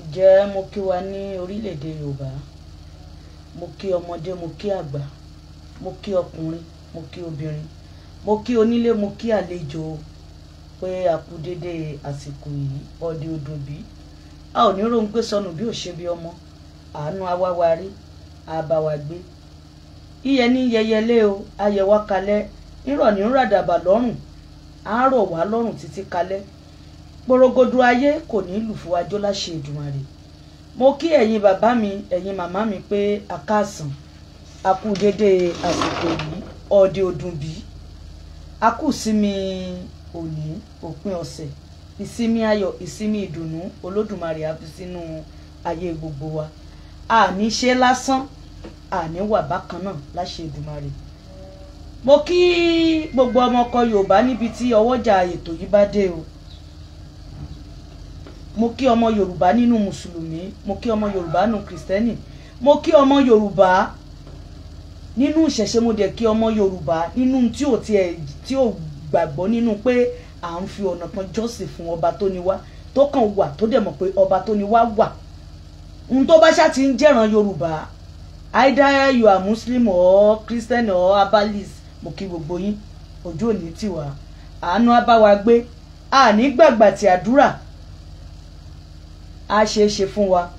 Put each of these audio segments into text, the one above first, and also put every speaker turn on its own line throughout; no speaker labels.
Jẹ́ mo kí wa ní orílẹ̀-èdè Yorùbá, mo kí ọmọdé, mo kí àgbà, mo kí ọkùnrin, mo kí obìnrin, mo kí onílé, mo kí àlejò pé a kú dédé àsìkò yìí ọdẹ ọdún bí. A ò ní róńgbé sọnù bí ò ṣe bí ọmọ, àánú awáwarí, àbáwá gbé. Iyẹ ní yẹyẹlé o, ayẹwà kalẹ̀, nírọ̀ ní ràdàbà lọ́rùn, á rọ̀ wá lọ́rùn títí kalẹ̀. Gborogodo ayé kò ní lù fún wájú láṣẹ Èdùmàrè. Mo kí ẹ̀yin bàbá mi, ẹ̀yin màmá mi pé a káàsán, a kú dédé àsìkò yìí ọdẹ ọdún bí. A kú ìsinmi òní òpin ọ̀sẹ̀, ìsinmi ayọ̀, ìsinmi ìdùnnú Olódùmarè á fi sínú ayé gbogbo wa. A ní ṣe lásán, a ní wà bákan náà láṣẹ Èdùmàrè. Mo kí gbogbo ọmọkọ Yorùbá níbi tí ọwọ́jà ètò yìí bá dé o. Mo kí ọmọ Yorùbá nínú Mùsùlùmí, mo kí ọmọ Yorùbá nínú Kristẹni, mo kí ọmọ Yorùbá nínú ìṣẹ̀ṣe, mo dẹ̀ kí ọmọ Yorùbá nínú tí ò gbàgbọ́ nínú pé à ń fi ọ̀nà kan jọ́sìn fún ọba tó ní wá, tó kàn wà tó dẹ̀ mọ̀ pé ọba tó ní wá wà. Ohun tó bá ṣá ti ń jẹ́ràn Yorùbá, either you are Muslim or Christian or herbalist, mo kí gbogbo yín, ojú òní tiwa, àánú á bá wa gbé, àní gbàgbà tí àdúrà á ṣe é ṣe fún wa.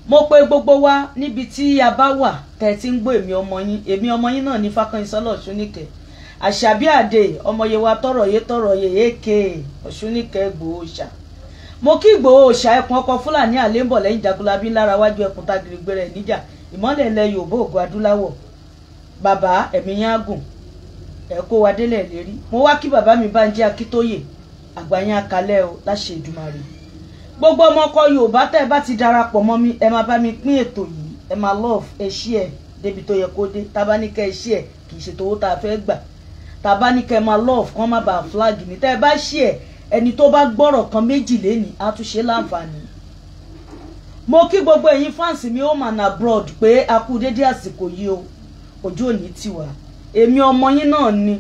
Mo pè gbogbo wa níbi tí a bá wà tẹ́ ti ń gbọ́ èmi ọmọ yín náà ní Fákànyìnsọ́lá Ọ̀ṣúnìkẹ́, Àṣàbí Àdè, ọmọ Yewa tọrọ yé èké Ọ̀ṣúnìkẹ́ Ìgbòho Òòṣà. Mo kí Ìgbòho Òòṣà, ẹkùn ọkọ Fúlàní àlébọ̀ lẹ́yìn Jagunlabi lára wájú ẹkùn tagirigbé rẹ̀ níjà, ìmọ́lẹ̀ ilẹ̀ Yorùbá ògo adúláwọ̀. Bàbá ẹ̀mí yín á gùn, ẹ kó wa délẹ̀ lérí. Mo wá kí bàbá mi Bánjí Akíntóyè, àgbáyé akalẹ̀ o láṣẹ Èdùmàrè. Gbogbo ọmọkọ Yorùbá tẹ́ bá ti darapọ̀ mọ́ mi, ẹ máa bá mi pín ètò yìí, ẹ máa love, ẹ share débi tó yẹ kó dé. Tá bá ní kẹ́ ẹ share kì í ṣe tówó tá a fẹ́ gbà. Tá bá ní kẹ́ ẹ máa love kán má bàa flag ní. Tẹ́ bá share, ẹni tó bá gbọ́rọ̀ kan méjì lénìí á tún ṣe láǹfààní. Mo kí gbogbo ẹ̀yin fans mi home and abroad pé a kú dédé àsìkò yìí o, ojú òní tiwa. Èmi ọmọ yín náà ni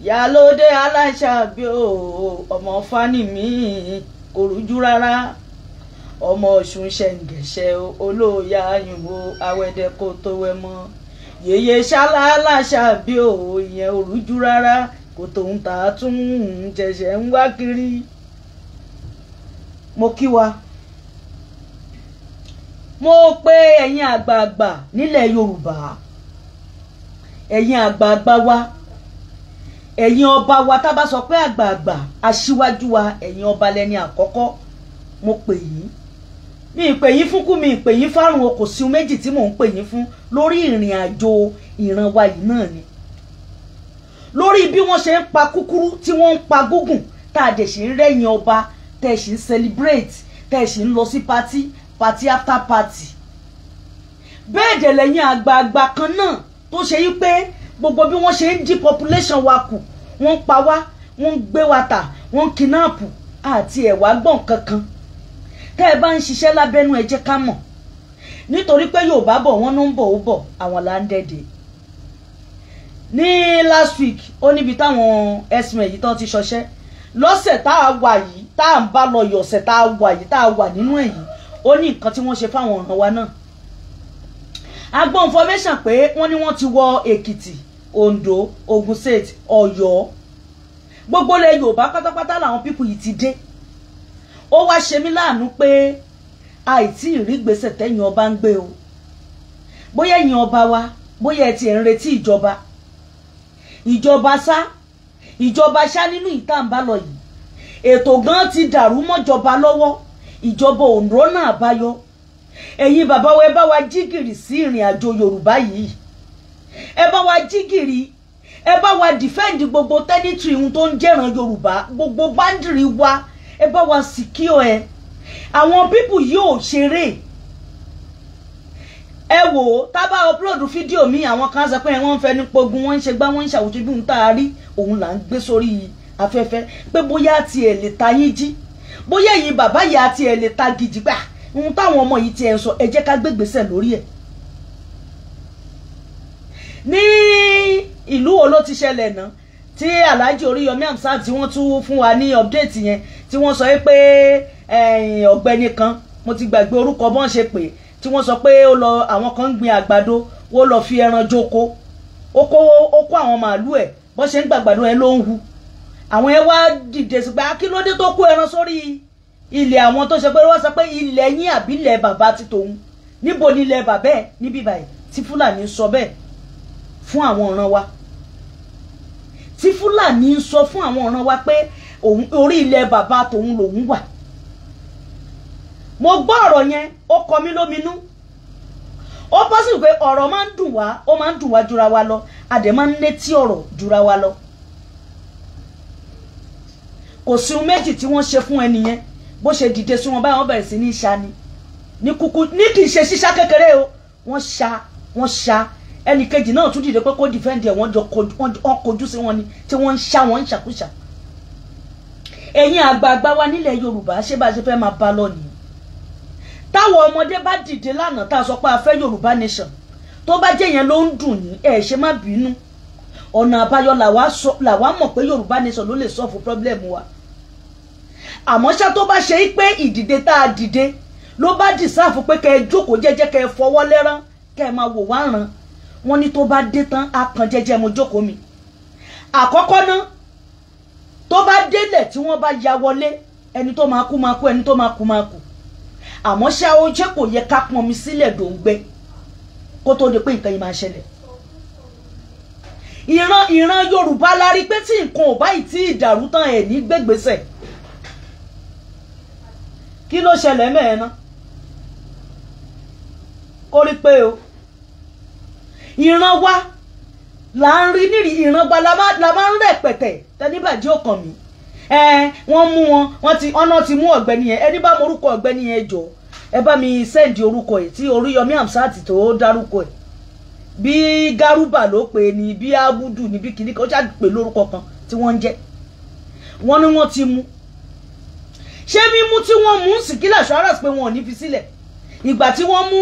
Ìyálóde Aláṣàbí o, ọmọ Fánìmí kò rújú rárá, ọmọ Ọ̀ṣun ṣẹ̀ǹgẹ̀ṣẹ̀ olóòyà àyùnwó awẹ́dẹ kó tó wẹ́ mọ́. Yèyé Ṣálá Aláṣàbí o, ìyẹn ò rújú rárá, kò tóun tà á tún jẹ̀ṣẹ̀ ń wá kiri. Mo kí wa, mo pé ẹ̀yin àgbààgbà nílẹ̀ Yorùbá, ẹ̀yin àgbààgbà wa, ẹ̀yin ọba wa. Tá bá sọ pé àgbààgbà aṣíwájú wa, ẹ̀yin ọba lẹni àkọ́kọ́. Mo pè yín, mi ì pè yín fún kú, mi ì pè yín fárùn o, kò sí ohun méjì tí mò ń pè yín fún lórí ìrìn àjò ìran wa yìí náà ni. Lórí bí wọ́n ṣe ń pa kúkúrú tí wọ́n ń pa gúngùn, tá a dẹ̀ ṣe ń rẹ́yìn ọba, tẹ́ ẹ ṣe ń celebrate, tẹ́ ẹ ṣe ń lọ sí party after party. Bẹ́ẹ̀ dẹ̀ lẹ́yìn àgbààgbà kan náà tó ṣe yí pé gbogbo bí wọ́n ṣe ń dí population wa kù, wọ́n ń pa wá, wọ́n ń gbé wa tà, wọ́n ń kidnap àti ẹ̀wà gbọ̀n kankan. Tẹ́ ẹ bá ń ṣiṣẹ́ lábẹ́nú ẹ jẹ́ ká mọ̀, nítorí pé Yorùbá bọ̀ wọ́n ló ń bọ̀ ó bọ̀, àwọn là ń dẹ́dẹ̀. Ní last week ó níbi táwọn ẹ̀sìn yìí tán ti ṣọṣẹ́ lọ́sẹ̀ tá a wà yìí, tá a ń bá lọ yọ̀ọ̀sẹ̀ tá a wà yìí, tá a wà nínú èyí, ó ní nǹkan tí wọ́n ṣe fáwọn ọ̀ràn wa náà. A gbọ́ information pé wọ́n ní wọ́n ti wọ Èkìtì, Ondo, Ogun State, Ọ̀yọ́, gbogbo ilẹ̀ Yorùbá pátápátá làwọn pípù yìí ti dé. Ó wá ṣe mí láàánú pé àìtí ìrígbésẹ̀ tẹ́yìn ọba ń gbé o. Bóyá ẹ̀yin ọba wa, bóyá ẹ ti ń retí ìjọba ṣá nínú ìtàǹbá lọ yìí. Ètò gan ti dàrú mọ́jọba lọ́wọ́, ìjọba Ondo náà báyọ. Ẹ̀yin bàbá wa, ẹ bá wa jígìrì sí ìrìn àjò Yorùbá yìí, ẹ bá wa jígìrì, ẹ bá wa defend gbogbo territory ohun tó ń jẹ́ràn Yorùbá, gbogbo boundary wa, ẹ bá wa secure ẹ. Àwọn people yóò ṣeré. Ẹ wò ó, tá bá upload fídíò mi, àwọn kan sọ pé wọ́n ń fẹ́ ní pogun, wọ́n ń ṣe gbá, wọ́n ń ṣàwùjọ bí ohun tá a rí òun là ń gbé sórí afẹ́fẹ́ pé bóyá àti ẹ̀ lè ta yín jí, bóyá ẹ̀yin bàbá yìí àti ẹ̀ lè ta gidi gbà ohun táwọn ọmọ yìí ti ẹ̀ ń sọ, ẹ jẹ́ ká gbégbèsè lórí ẹ̀. Ní ìlú wo ló ti ṣẹlẹ̀ náà tí Alhaji Oríyọmí Hamzat tí wọ́n tún fún wa ní update yẹn tí wọ́n sọ pé ọ̀gbẹ́ni kan mo ti gbàgbé orúkọ bọ́n ṣe pé tí wọ́n sọ pé ó lọ àwọn kan ń gbin àgbàdo ó lọ fi ẹran jókòó ó kó àwọn màálù ẹ̀ bọ́n ṣe ń gbàgbàdo ẹ̀ ló ń hu àwọn ẹ̀ wá dìde sí pé kí ló dé tó kó ẹran sórí ilẹ̀ àwọn tó ṣe pé wọ́n sọ pé ilẹ̀ yín àbí ilẹ̀ bàbá ti tòun níbo ni ilẹ̀ bàbá ẹ̀ níbí báyìí tí Fúlàní sọ bẹ́ẹ̀ fún àwọn ọ̀ràn wa tí Fúlàní sọ fún àwọn ọ̀ràn wa pé orí ilẹ̀ bàbá tòun lòun wà. Mo gbọ́ ọ̀rọ̀ yẹn ó kọ mí lóminú ó bọ́ sí pé ọ̀rọ̀ máa ń dùn wá ó máa ń dùn wá jura wa lọ adẹ̀ máa ń létí ọ̀rọ̀ jura wa lọ. Kò sí ohun méjì tí wọ́n ṣe fún ẹni yẹn bó ṣe dìde sí wọn báyìí wọ́n bẹ̀rẹ̀ sí ní ṣá ni ní kúkú ní kì í ṣe ṣíṣá kékeré o wọ́n ṣá ẹnì kejì náà tún dìde pé kó dìfẹ́ǹdì ẹ̀ wọ́n kojú sí wọn ni tí wọ́n ń ṣá wọn ń ṣàkúṣà. Ẹ̀yin àgbààgbà wa nílẹ̀ Yorùbá ṣé bá ṣe fẹ́ máa bá lọ nìyí. Táwọn ọmọdé bá dìde lánàá tá a sọ pé a fẹ́ Yorùbá nation tó bá jẹ́ yẹn ló ń dùn yín ẹ ṣe má bínú ọ̀nà àbáyọ làwa mọ̀ pé Yorùbá nation ló lè solve problem wa. Àmọ́ ṣá tó bá ṣe pé ìdìde tá a dìde ló bá dìsáàfù pé kẹ́ ẹ jókòó jẹ́jẹ́ kẹ́ ẹ fọwọ́ lẹ́rán kẹ́ ẹ máa wò wá ràn wọ́n ní tó bá dé tán á kan jẹ́jẹ́ mo jókòó mi. Àkọ́kọ́ náà tó bá délẹ̀ tí wọ́n bá ya wọlé ẹni tó máa kú máa kú ẹni tó máa kú máa kú. Àmọ́ ṣá ó jẹ́ kò yẹ ká pọn mi sílẹ̀ dòǹgbẹ kó tó di pé nǹkan yìí máa ṣẹlẹ̀. Ìran Yorùbá la rí pé tí nǹkan ò báyìí tí ìdàrú tán ẹ̀ ní gbégbèsè. Kí ló ṣẹlẹ̀ mẹ́ẹ̀ ná kó rí pé o ìran wa là ń rí nírì ìran wa la máa ń rẹ̀pẹ̀tẹ̀ tẹ́níbàjẹ́ ọkàn mi wọ́n mú ọ̀nà ti mú ọ̀gbẹ́ni yẹn ẹni bá mọ orúkọ ọ̀gbẹ́ni yẹn jọ ẹ bá mi sẹ́ǹdì orúkọ ẹ̀ tí Oríyọmí Hamzat tó dárúkọ ẹ̀ bí Garuba ló pè ní bí Abudu ní bí kìnnìkan ó ṣáà pè lórúkọ kan tí wọ́n ń jẹ́ wọ́n ní wọ́n ti mú ṣé mímú tí wọ́n mú Síkírù Assurance pé wọn ò ní fi sílẹ̀ ìgbà tí wọ́n mú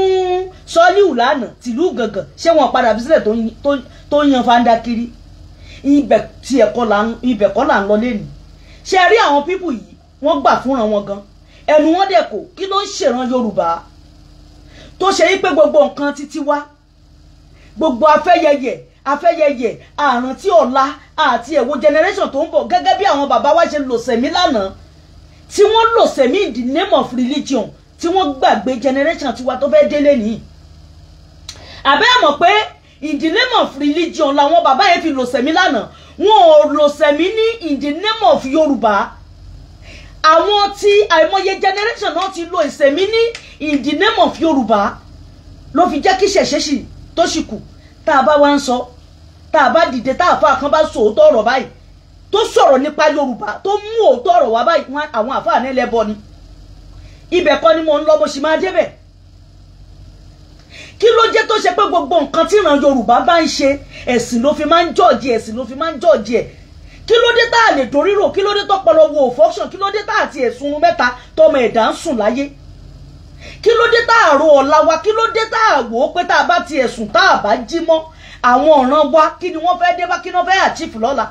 Sọ́líù lánàá tìlú Gàngàn ṣé wọn padà fi sílẹ̀ tó yan fanda kiri ibẹ̀ kọ́ là ń lọ lẹ́nu ṣe rí àwọn pípù yìí wọ́n gbà fúnra wọn gan ẹnu wọn dẹ̀ kò kí ló ń ṣèràn Yorùbá tó ṣe yí pé gbogbo nǹkan títí wá gbogbo afẹ́yẹyẹ àrùn tí ọ̀la àti ẹ̀wọ̀ generation tó ń bọ̀ gẹ́gẹ́ bí àwọn bàbá wa ṣe lò sẹ̀mí lánàá tí wọ́n lò sẹ̀mí in the name of religion tí wọ́n gbàgbé generation tiwa tó fẹ́ délé nìyí. Àbẹ́ mọ̀ pé in the name of religion làwọn bàbá yẹn fi lò sẹ̀mí lánàá wọn ò lò sẹ̀mí ní in the name of Yorùbá. Àwọn tí àìmọye generation náà ti lo ìsẹ̀mí ní in the name of Yorùbá ló fi jẹ́ kí ṣẹ̀ṣẹ̀ṣì tó ṣì kù tá a bá wá ń sọ tá a bá dìde tá a fa kan bá sọ òótọ́ ọ̀rọ̀ báyìí tó sọ̀rọ̀ nípa Yorùbá tó mú òótọ́ ọ̀rọ̀ wá báyìí àwọn àfáà ní ẹlẹ́bọ ni ibẹ̀ kọ́ ni mo ń lọ mo sì máa débẹ̀. Kí ló jẹ́ tó ṣe pé gbogbo nǹkan tí ìran Yorùbá bá ń ṣe ẹ̀sìn ló fi máa ń jọ́ọ̀jì ẹ̀sìn ló fi máa ń jọ́ọ̀jì ẹ̀. Kí ló dé tá a lè dorí rò kí ló dé tó pọlọ wo òfọ́ṣàn kí ló dé tá àti ẹ̀sùn mẹ́ta tọmọ ẹ̀dá ń sùn láyé. Kí ló dé tá a ro ọ̀la wa kí ló dé tá a wò ó pé tá a bá ti ẹ̀sùn tá a bá jí mọ́ àwọn ọ̀ràn wa kí ni wọ́n fẹ́ dé bá kí ni wọ́n fẹ́ àchífù lọ́la.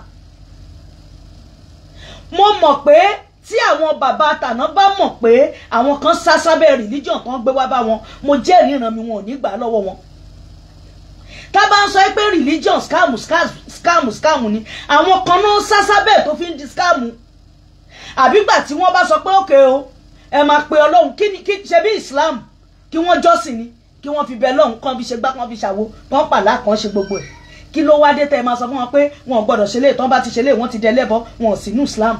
Mo mọ̀ pé tí àwọn bàbá àtàná bá mọ̀ pé àwọn kan sá sábẹ́ religion kan gbé wá bá wọn mo jẹ́rìí ìran mi wọn ò ní gbà lọ́wọ́ wọn. Tá bá ń sọ pé religion scam ni àwọn kan náà sá sábẹ́ tó fi ń di scam. Àbígbà tí wọ́n bá sọ pé òkè o ẹ máa pe Ọlọ́run kí ṣe bí Islam kí wọ́n jọ́sìn ni kí wọ́n fi bẹ lọ́hùn kan fi ṣe gbá kan fi ṣàwo tán pàlà kan ṣe gbogbo ẹ̀ kí ló wá dé tẹ́ ẹ máa sọ fún wọn pé wọn ò gbọ́dọ̀ ṣe lé tán bá ti ṣe lé wọn ti dẹlẹ́bọ wọn ò sí ní Islam.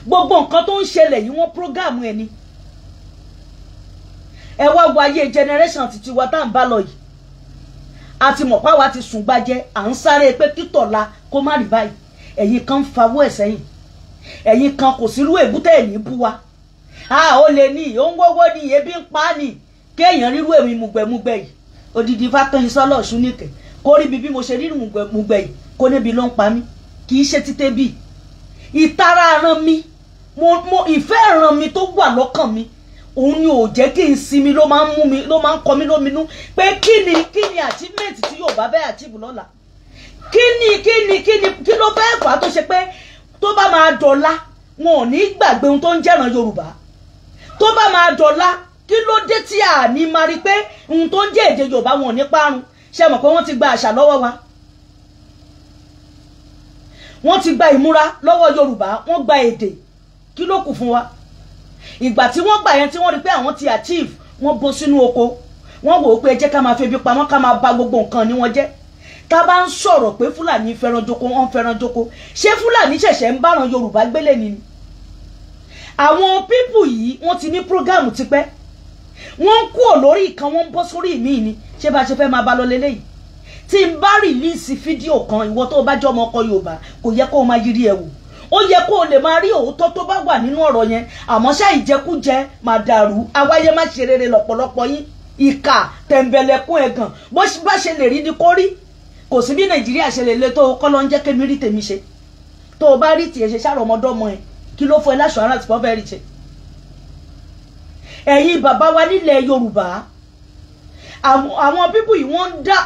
Gbogbo nǹkan tó ń ṣẹlẹ̀ yìí wọ́n prógáàmù ẹ̀ ni. Ẹ wá wo ayé generation títí wa tá à ń bá lọ yìí a ti mọ̀ páwa ti sùn gbájẹ́ à ń sáré pé kítọ̀la kó má rí báyìí ẹ̀yin kan ń fawọ́ ẹ̀ sẹ́yìn ẹ̀yin kan kò sí irú èbúté ẹ̀ ní bú wa ó lè ní ó ń wọ́wọ́ ní ebi ń pa á ní kéèyàn rírú èmi mùgbẹ̀mùgbẹ̀ yìí odidi fákànyìn sọ́lọ̀ ṣúnìkẹ̀ kó rí bí mo ṣe rí mùgbẹ̀ yìí kó níbi ló ń pa mí kì í ṣe títẹ́ bí ìtara ran mi mo ìfẹ́ ran mi tó wà lọ́kàn mi òun ni ò jẹ́ kí n sinmi ló máa ń mú mi ló máa ń kọ mí lóminú pé kí ni achievement tí yóò bá bẹ́ẹ̀ achieve lọ́la kí ni ló fẹ́ fà á tó ṣe pé tó bá máa dọ̀la wọn ò ní gbàgbé ohun tó ń jẹ́ràn Yorùbá tó bá máa dọ̀la kí ló dé tí a ní máa rí pé ohun tó ń jẹ́ èdè Yorùbá wọn ò ní parun ṣe mọ̀ pé wọ́n ti gba àṣà lọ́wọ́ wa wọ́n ti gba ìmúra lọ́wọ́ Yorùbá wọ́n gba èdè kí ló kù fún wa ìgbà tí wọ́n gbà yẹn tí wọ́n rí pé àwọn ti achieve wọ́n bọ́ sínú oko wọ́n wò ó pé ẹ jẹ́ ká máa febi pamọ́ ká máa ba gbogbo nǹkan ní wọn jẹ́ tá bá ń sọ̀rọ̀ pé Fúlàní fẹ́ràn joko wọ́n fẹ́ràn joko ṣé Fúlàní ṣẹ̀ṣẹ̀ ń báran Yorùbá gbélé ni àwọn pípù yìí wọ́n ti ní prógámù tipẹ́ wọ́n ń kúrò lórí ìkan wọ́n ń bọ́ sórí mi ni ṣé bá ṣe fẹ́ máa bá lọ lélẹ́yìí tí n bá rìlíìsì fídíò kan ìwọ tó bá jọ ọmọ ọkọ Yorùbá kò yẹ kó o máa yiri ẹ wò ó yẹ kó o lè máa rí òótọ́ tó bá wà nínú ọ̀rọ̀ yẹn àmọ́ ṣá ìjẹkújẹ máa dàrú awáyé má ṣe rere lọ́pọ̀lọpọ̀ yín ìkà tẹ̀m̀bẹ̀lẹ̀kún ẹ̀gàn bó bá ṣe lè rí ni kó rí kò sí bí Nàìjíríà ṣe lè le tó kọ́ ló ń jẹ́ kémi rí tèmi ṣe tó o bá rí tiẹ̀ ṣe ṣàrọ̀ ọmọdọ́mọ ẹ̀ kí ló fọ ẹ láṣọ ara àti pọ́fẹ́ rí ṣe ẹ̀yin bàbá wa nílẹ̀ Yorùbá àwọn pípù yìí wọ́n dá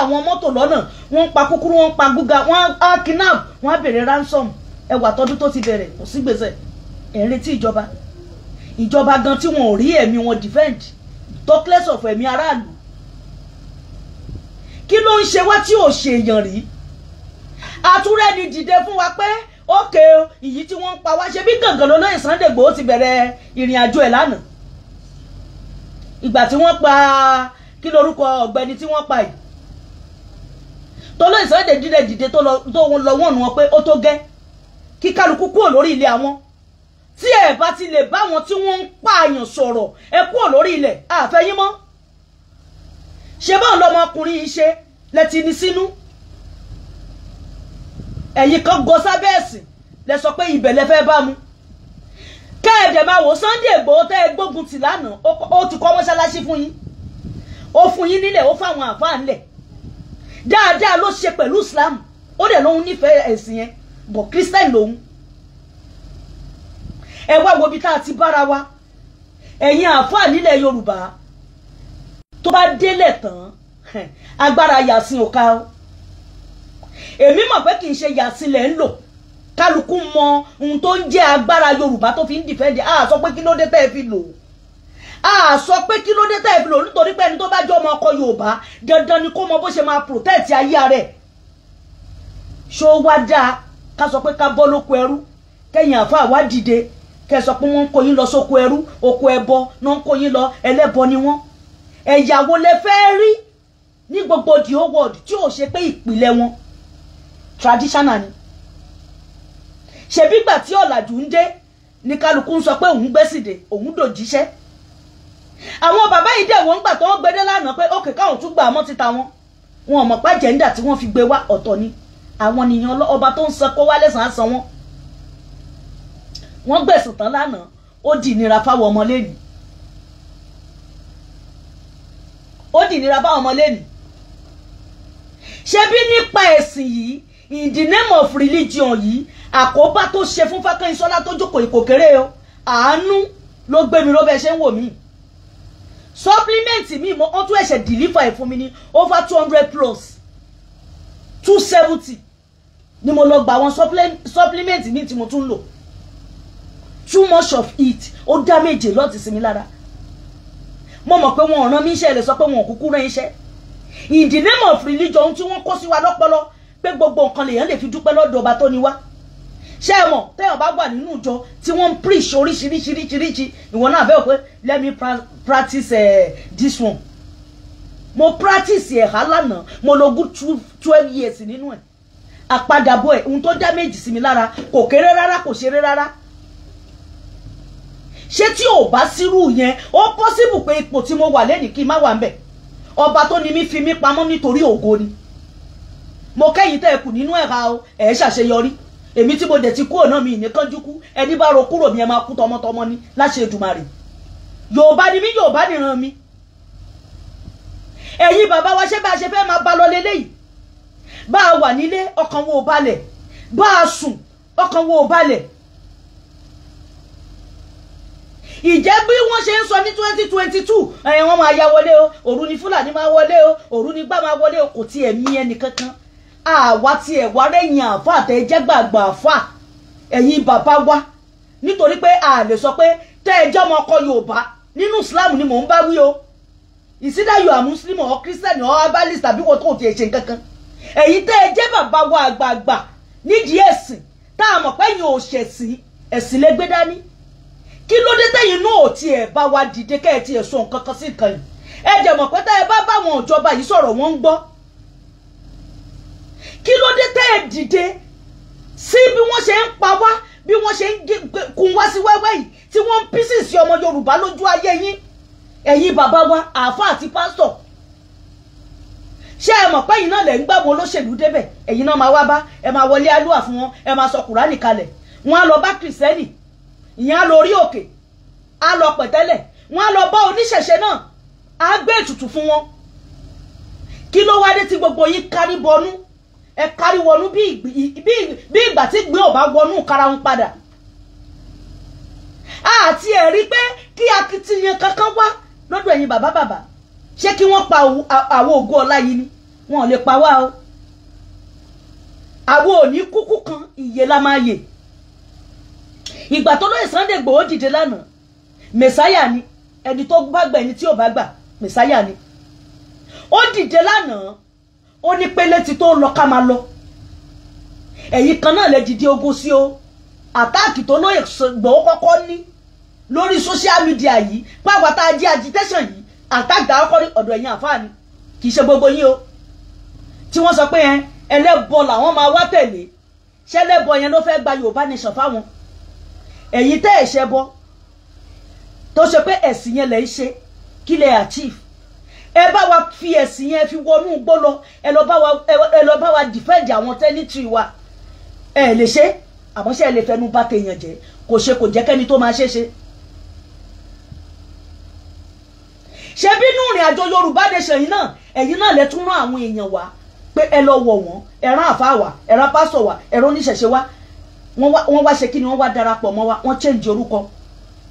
àwọn mọ́tò lọ́nà wọ́n pa kúkúrú wọ́n pa gúga wọ́n á kidnap wọ́n á bèrè ransom ẹwà tọdún tó ti bẹ̀rẹ̀ kò sí gbèsè ẹ̀ ń retí ìjọba gan tí wọn ò rí ẹ̀mí wọn defend talk less of ẹ̀mí aráàlú kí ló ń ṣe wá tí ò ṣe èèyàn rí àtúrẹ́ni dìde fún wa pé ókè ìyí tí wọ́n ń pa wá ṣe bí gàngàn lọ́nà Sunday Igboho ti bẹ̀rẹ̀ ìrìn àjò ẹ̀ lánàá ìgbà tí wọ́n pa kí lorúkọ ọ̀gbẹ́ni tí wọ́n pa yìí tó lóyè Sunday dìde tó lọ wọ́n nù wọn pé ó tó gẹ́ kí kálukú kúrò lórí ilẹ̀ àwọn tí ẹ bá ti lè bá wọn tí wọ́n ń pààyàn sọ̀rọ̀ ẹ kúrò lórí ilẹ̀ àfẹ́yín mọ́ ṣe báwọn lọmọkùnrin yìí ṣe lẹ́tí ní sínú ẹ̀yin kan gọ sábẹ́ ẹ̀sìn lẹ sọ pé ibẹ̀ lẹ fẹ́ bá mu kẹ́ẹ̀dẹ̀ máa wò Sunday Igboho tẹ́ ẹ gbógun tì lánàá ó ti kọ́ mọ́ṣáláṣí fún yín ó fún yín nílẹ̀ ó fáwọn àfáà ńlẹ̀ dáadáa ló ṣe pẹ̀lú Islam ó dẹ̀ lóhun nífẹ̀ẹ́ ẹ̀sìn yẹn bọ̀ Christian lòun ẹ wá wo bí tá a ti bára wa ẹ̀yin àfáà nílẹ̀ Yorùbá tó bá délẹ̀ tán agbára yàsìn ò ká o èmi mọ̀ pé kì í ṣe yàsìn lẹ̀ ń lò kálukú mọ ohun tó ń jẹ́ agbára Yorùbá tó fi ń dìfẹ́ndì a sọ pé kí ló dé tẹ́ ẹ fi lò a sọ pé kí ló dé tẹ́ ẹ fi lò nítorí pé ẹni tó bá jẹ́ ọmọ ọkọ Yorùbá dandan ni kó mọ bó ṣe máa protect ayé rẹ̀ ṣó wá dáa ká sọ pé ká bọ́ lóko ẹrú kẹ́yìn àfa wá dìde kẹ́ sọ pé wọ́n ń kó yín lọ sóko ẹrú oko ẹbọ náà ń kó yín lọ ẹlẹ́bọ ni wọ́n ẹ̀yàwó lẹ fẹ́ rí ní gbogbo the whole world tí ò ṣe pé ìpìlẹ̀ wọn traditional ni ṣebí gbà tí ọ̀làjú ń dé ní kálukú ń sọ pé òun gbẹ́sìdè òun dòjíṣẹ́ àwọn bàbá yìí dẹ̀ wọ́n ń gbà tó wọ́n gbédé lánàá pé ókè káwọn tún gbà mọ́ títa wọn mọ̀ pé jẹ́ńdà tí wọ́n fi gbé wá ọ̀tọ̀ ni àwọn nìyàn ọba tó ń sọ kó wá lẹ́sàn-án san wọ́n gbẹ̀sùn tán lánàá ó di ìnira fáwọn ọmọ lẹ́nu ṣebí nípa ẹ̀sìn yìí in the name of religion yìí àkóbá tó ṣe fún Fákẹ́yìnsọ́lá tó jókòó ìkòkèrè o àánú ló gbé mi ló bẹ́ẹ̀ ṣe ń wò mí supplement mi mo ó tún ẹ̀ṣẹ̀ deliver ẹ̀ fún mi ní over 200 plus 270 ni mo lọ gba àwọn supplement mi tí mo tún lò too much of it ó damage lọ́ọ̀tì sí mi lára mo mọ̀ pé wọn ò rán mi iṣẹ́ lè sọ pé wọn ò kúkú rán iṣẹ́ in the name of religion tí wọ́n kó sí wa lọ́pọlọ pé gbogbo nǹkan lèèyàn lè fi dúpẹ́ lọ́dọ̀ ọba tó ní wá ṣé ẹ mọ̀ téèyàn bá wà nínú ìjọ tí wọ́n ń preach oríṣiríṣiríṣiríṣi ìwọ náà bẹ́ẹ̀ pé let me practice this one mo practice ẹ̀ lánàá mo lo good 12 years nínú ẹ̀ àpadàbọ̀ ẹ̀ ohun tó damage sí mi lára kò kéré rárá kò ṣeré rárá ṣé tí ò bá sírú yẹn ó possible pé ipò tí mo wà lẹ́nìí kí n má wà ń bẹ̀ ọba tó ní mi fi mí pamọ́ nítorí ògo ni mo kẹ́yìn tẹ́ ẹ kù nínú ẹ̀ha o ẹ̀ ṣàṣeyọrí èmi tí mo dẹ̀ ti kúrò náà mi ní kánjú kú ẹni bá ro kúrò mi ẹ máa kú tọmọtọmọ ni láṣẹ Èdùmàrè Yorùbá ni mí Yorùbá nìran mi ẹ̀yin bàbá wa ṣé bá a ṣe fẹ́ máa bá lọ lélẹ́yìí bá a wà nílé ọkàn wo ò balẹ̀ bá a sùn ọkàn wo ò balẹ̀ ìjẹ́ bí wọ́n ṣe ń sọ ní 2022 wọ́n máa ya wọlé o òru ni Fúlàní máa wọlé o òru ni gbá máa wọlé o kò tiẹ̀ mí ẹnì kankan àwa tí ẹ̀ wá rẹ̀yìn àfà tẹ́ jẹ́ gbàgbà àfà ẹ̀yin bàbá wa nítorí pé a lè sọ pé tẹ́ ẹ jẹ́ ọmọ ọkọ Yorùbá nínú Islam ni mò ń bá wí o. Is either you are Muslim or Christian or herbalist tàbí wọ́n tó ti ẹ̀ ṣe nǹkan kan. Ẹ̀yin tẹ́ ẹ jẹ́ bàbá wa àgbààgbà nídìí ẹ̀sìn tá a mọ̀ pé ẹ̀yin ò ṣẹ̀sìn ẹ̀sìn lè gbé dání. Kí ló dé tẹ́yin náà ò tiẹ̀ bá wa dìde kẹ́ ẹ̀ tiẹ̀ sọ nǹkan kan sí nǹkan yìí. Ẹ jẹ́ mọ̀ pé tẹ́ ẹ bá wọn ìjọba yìí sọ̀rọ̀ wọ́n ń gbọ́. Kí ló dé tẹ́ ẹ dìde sí bí wọ́n ṣe ń pa wá bí wọ́n ṣe ń kun wá sí wẹ́wẹ́ yìí tí wọ́n ń písì sí ọmọ Yorùbá lójú ayé yín ẹ̀yin bàbá wa àáfà àti pásítọ̀. Ṣé ẹ mọ̀ pé ẹ̀yin náà lẹ̀ ń gbàgbọ́ olóṣèlú débẹ̀ ẹ̀yin náà máa wá bá ẹ máa wọlé alúwà fún wọn ẹ máa sọ Kùránì kalẹ̀ wọn á lọ bá kìrìsẹ́nì ìyẹn á lọ orí òkè á lọ pẹ̀tẹ́lẹ̀ wọn á lọ bá oníṣẹ̀ṣe náà á gbé ètùtù fún wọn. Kí ló wá dé tí gbogbo yín kárí bọnú ẹ kárí wọnú bí ìgbà tí gbé ò bá wọnú karahun padà. Àti ẹ̀ rí pé kí akitiyan kankan wá lọ́dọ̀ ẹ̀yin bàbá ṣé kí wọ́n pa àwọn ògo ọlá yìí ni wọn ò lè pa wá o. Àwọn ò ní kúkú kan ìyè la máa yè. Ìgbà tó lóye Sunday Igboho dìde lánàá mẹ̀sáyà ni ẹni tó bá gbà ẹni tí ò bá gbà mẹ̀sáyà ni. Ó dìde lánàá ó ní pélé ti tó lọ ká máa lọ. Ẹ̀yin kan náà lè dìde ogun sí o. Àtáàkì tó lóye Igboho kọ́kọ́ ní lórí social media yìí pàápàá tá a jẹ́ agitation yìí àtàgbà ọkọ̀ ní ọ̀dọ̀ ẹ̀yin àfáàní kì í ṣe gbogbo yín o. Tí wọ́n sọ pé ẹlẹ́bọ làwọn máa wá tẹ̀lé ṣé ẹlẹ́bọ yẹn ló fẹ́ gba Yorùbá nation fáwọn. Ẹ̀yin tẹ́ ẹ̀ ṣẹ́ bọ́ tó ṣe pé ẹ̀sìn yẹn lẹ̀ ń ṣe kí lè achieve. Ẹ bá wa fi ẹ̀sìn yẹn fi wọnú igbó lọ ẹ lọ bá wa defend àwọn territory wa. Ẹ lè ṣe àmọ́ ṣe ẹ lè fẹnu bá tèèyàn jẹ́ kò jẹ́ kẹ́ni tó máa ṣe. Ṣé bínú ìrìn àjò Yorùbá nation yìí náà ẹ̀yin náà lè tún rán àwọn èèyàn wá pé ẹ lọ wọ̀ wọ́n ẹ rán àfáà wá ẹ rán pásọ̀ wá ẹ rán oníṣẹ̀ṣe wá wọ́n wá ṣe kí ni wọ́n wá darapọ̀ mọ́ wa wọ́n change orúkọ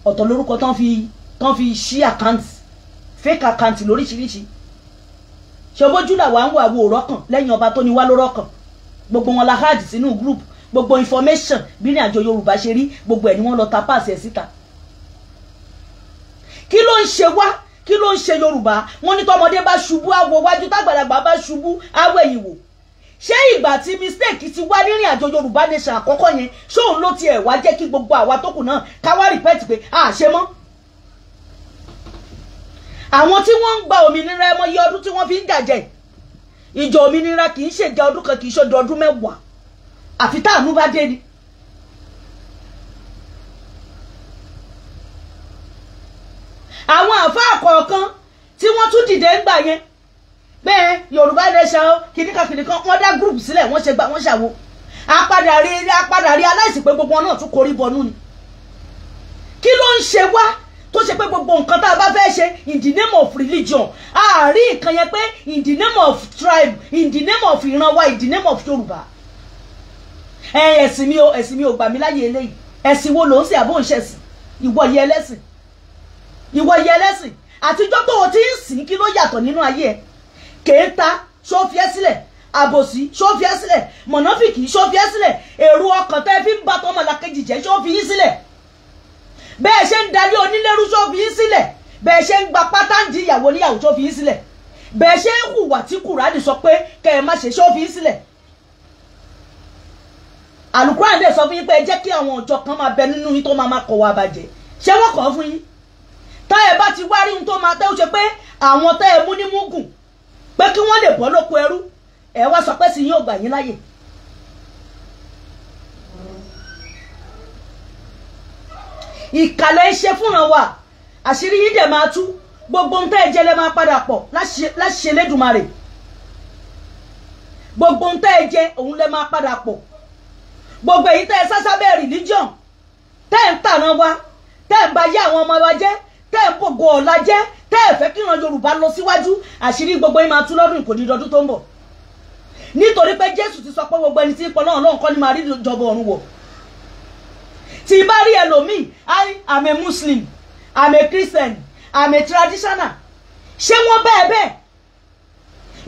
ọ̀tọ̀ lórúkọ tán fi ṣí account fake account lóríṣiríṣi. Ṣé bójú là wà ń wà wo òrọ́kàn lẹ́yìn ọba tó ní wá lórọ́kàn gbogbo wọn la hard sínú group gbogbo information bí ní àjọ Yorùbá ṣe rí gbogbo ẹ̀ ni wọ́n lọ ta pass ẹ̀ síta. Kí ló ń ṣe wá kí ló ń ṣe Yorùbá wọ́n ní tọmọdé bá ṣubú àwọ̀ wájú tágbàlagbà bá ṣubú àwọ̀ ẹ̀yìn wò. Ṣé ìgbà tí mistake ti wá nírìn àjò Yorùbá nation àkọ́kọ́ yẹn ṣóun ló tiẹ̀ wá jẹ́ kí gbogbo àwa tó kù náà ká wá repeat pé a ṣe mọ́. Àwọn tí wọ́n ń gba òmìnira ẹmọ iye ọdún tí wọ́n fi ń jàjẹ́ ìjọ òmìnira kì í ṣèjẹ ọdún kan kì í ṣòdo ọdún mẹ́wàá àfi táànú bá dé ni. Àwọn àfáà kọ̀ọ̀kan tí wọ́n tún dìde ń gbà yẹn pé Yorùbá nation kìnìkan wọ́n dá group sílẹ̀ wọ́n ṣe gbà wọ́n ṣàwo apádà rí aláìsí pé gbogbo wọn náà tún korí bọnú ni. Kí ló ń ṣe wá tó ṣe pé gbogbo nǹkan tá a bá fẹ́ ṣe in the name of religion àárí nǹkan yẹn pé in the name of tribe in the name of ìran wa in the name of Yorùbá. Ẹ̀sìn mi ò gbà mí láyé eléyìí. Ẹ̀sìn wo ló ń ṣe àbó ń ṣẹ̀sìn ìwọ yẹ ẹlẹ́sìn àtijọ́ tó o ti ń sìn kí ló yàtọ̀ nínú ayé ẹ̀. Kèéta ṣó fi ẹ́ sílẹ̀ àbòsí ṣó fi ẹ́ sílẹ̀ mọ̀nàfìkì ṣó fi ẹ́ sílẹ̀ èrò ọkàn tẹ́ fi ń bá tọmọlàkejì jẹ́ ṣó fi yín sílẹ̀. Bẹ́ẹ̀ ṣe ń dalé onílérú ṣó fi yín sílẹ̀ bẹ́ẹ̀ ṣe ń gba pátáǹdì ìyàwó níyàwó ṣó fi yín sílẹ̀ bẹ́ẹ̀ ṣe ń hùwà tí Kùránì sọ pé kẹ́ ẹ má ṣe ṣó fi yín sílẹ̀. Àlùkùránì dẹ̀ sọ fún yín pé ẹ jẹ́ kí àwọn ọjọ́ kan máa bẹ nínú yín tó máa kọ̀ wá bàjẹ́ ṣé wọ́n kàn fún yín. Tá ẹ bá ti wá rí ohun tó máa tẹ́ ó ṣe pé àwọn tẹ́ ẹ mú ní múgùn pé kí wọ́n lè bọ́ lóko ẹrú ẹ wá sọ pé sí yín ò gbà yín láyè. Ìkàlẹ̀ iṣẹ́ fúnra wa àṣírí yín dẹ̀ máa tú gbogbo ohun tẹ́ ẹ jẹ́ lẹ́ máa padà pọ̀ láṣẹ Elédùmarè gbogbo ohun tẹ́ ẹ jẹ́ òun lẹ́ máa padà pọ̀ gbogbo èyí tẹ́ ẹ sásábẹ́ religion tẹ́ ẹ ń tàná wa tẹ́ ẹ ń ba yé àwọn ọmọ wa jẹ́ tẹ́ ẹ ń bògo ọ̀la jẹ́ tẹ́ ẹ fẹ́ kí ìran Yorùbá lọ síwájú àṣírí gbogbo yín máa tú lọ́dún kò ní dọdún tó ń bọ̀ nítorí pé Jésù ti sọ pé gbogbo ẹni tí ń pọ̀ náà lọ́hùn kọ́ ni máa rí ìjọba ọ̀run wọ̀. Tí bá rí ẹlòmíì I'm a Muslim I'm a Christian I'm a traditional ṣé wọ́n bẹ́ẹ̀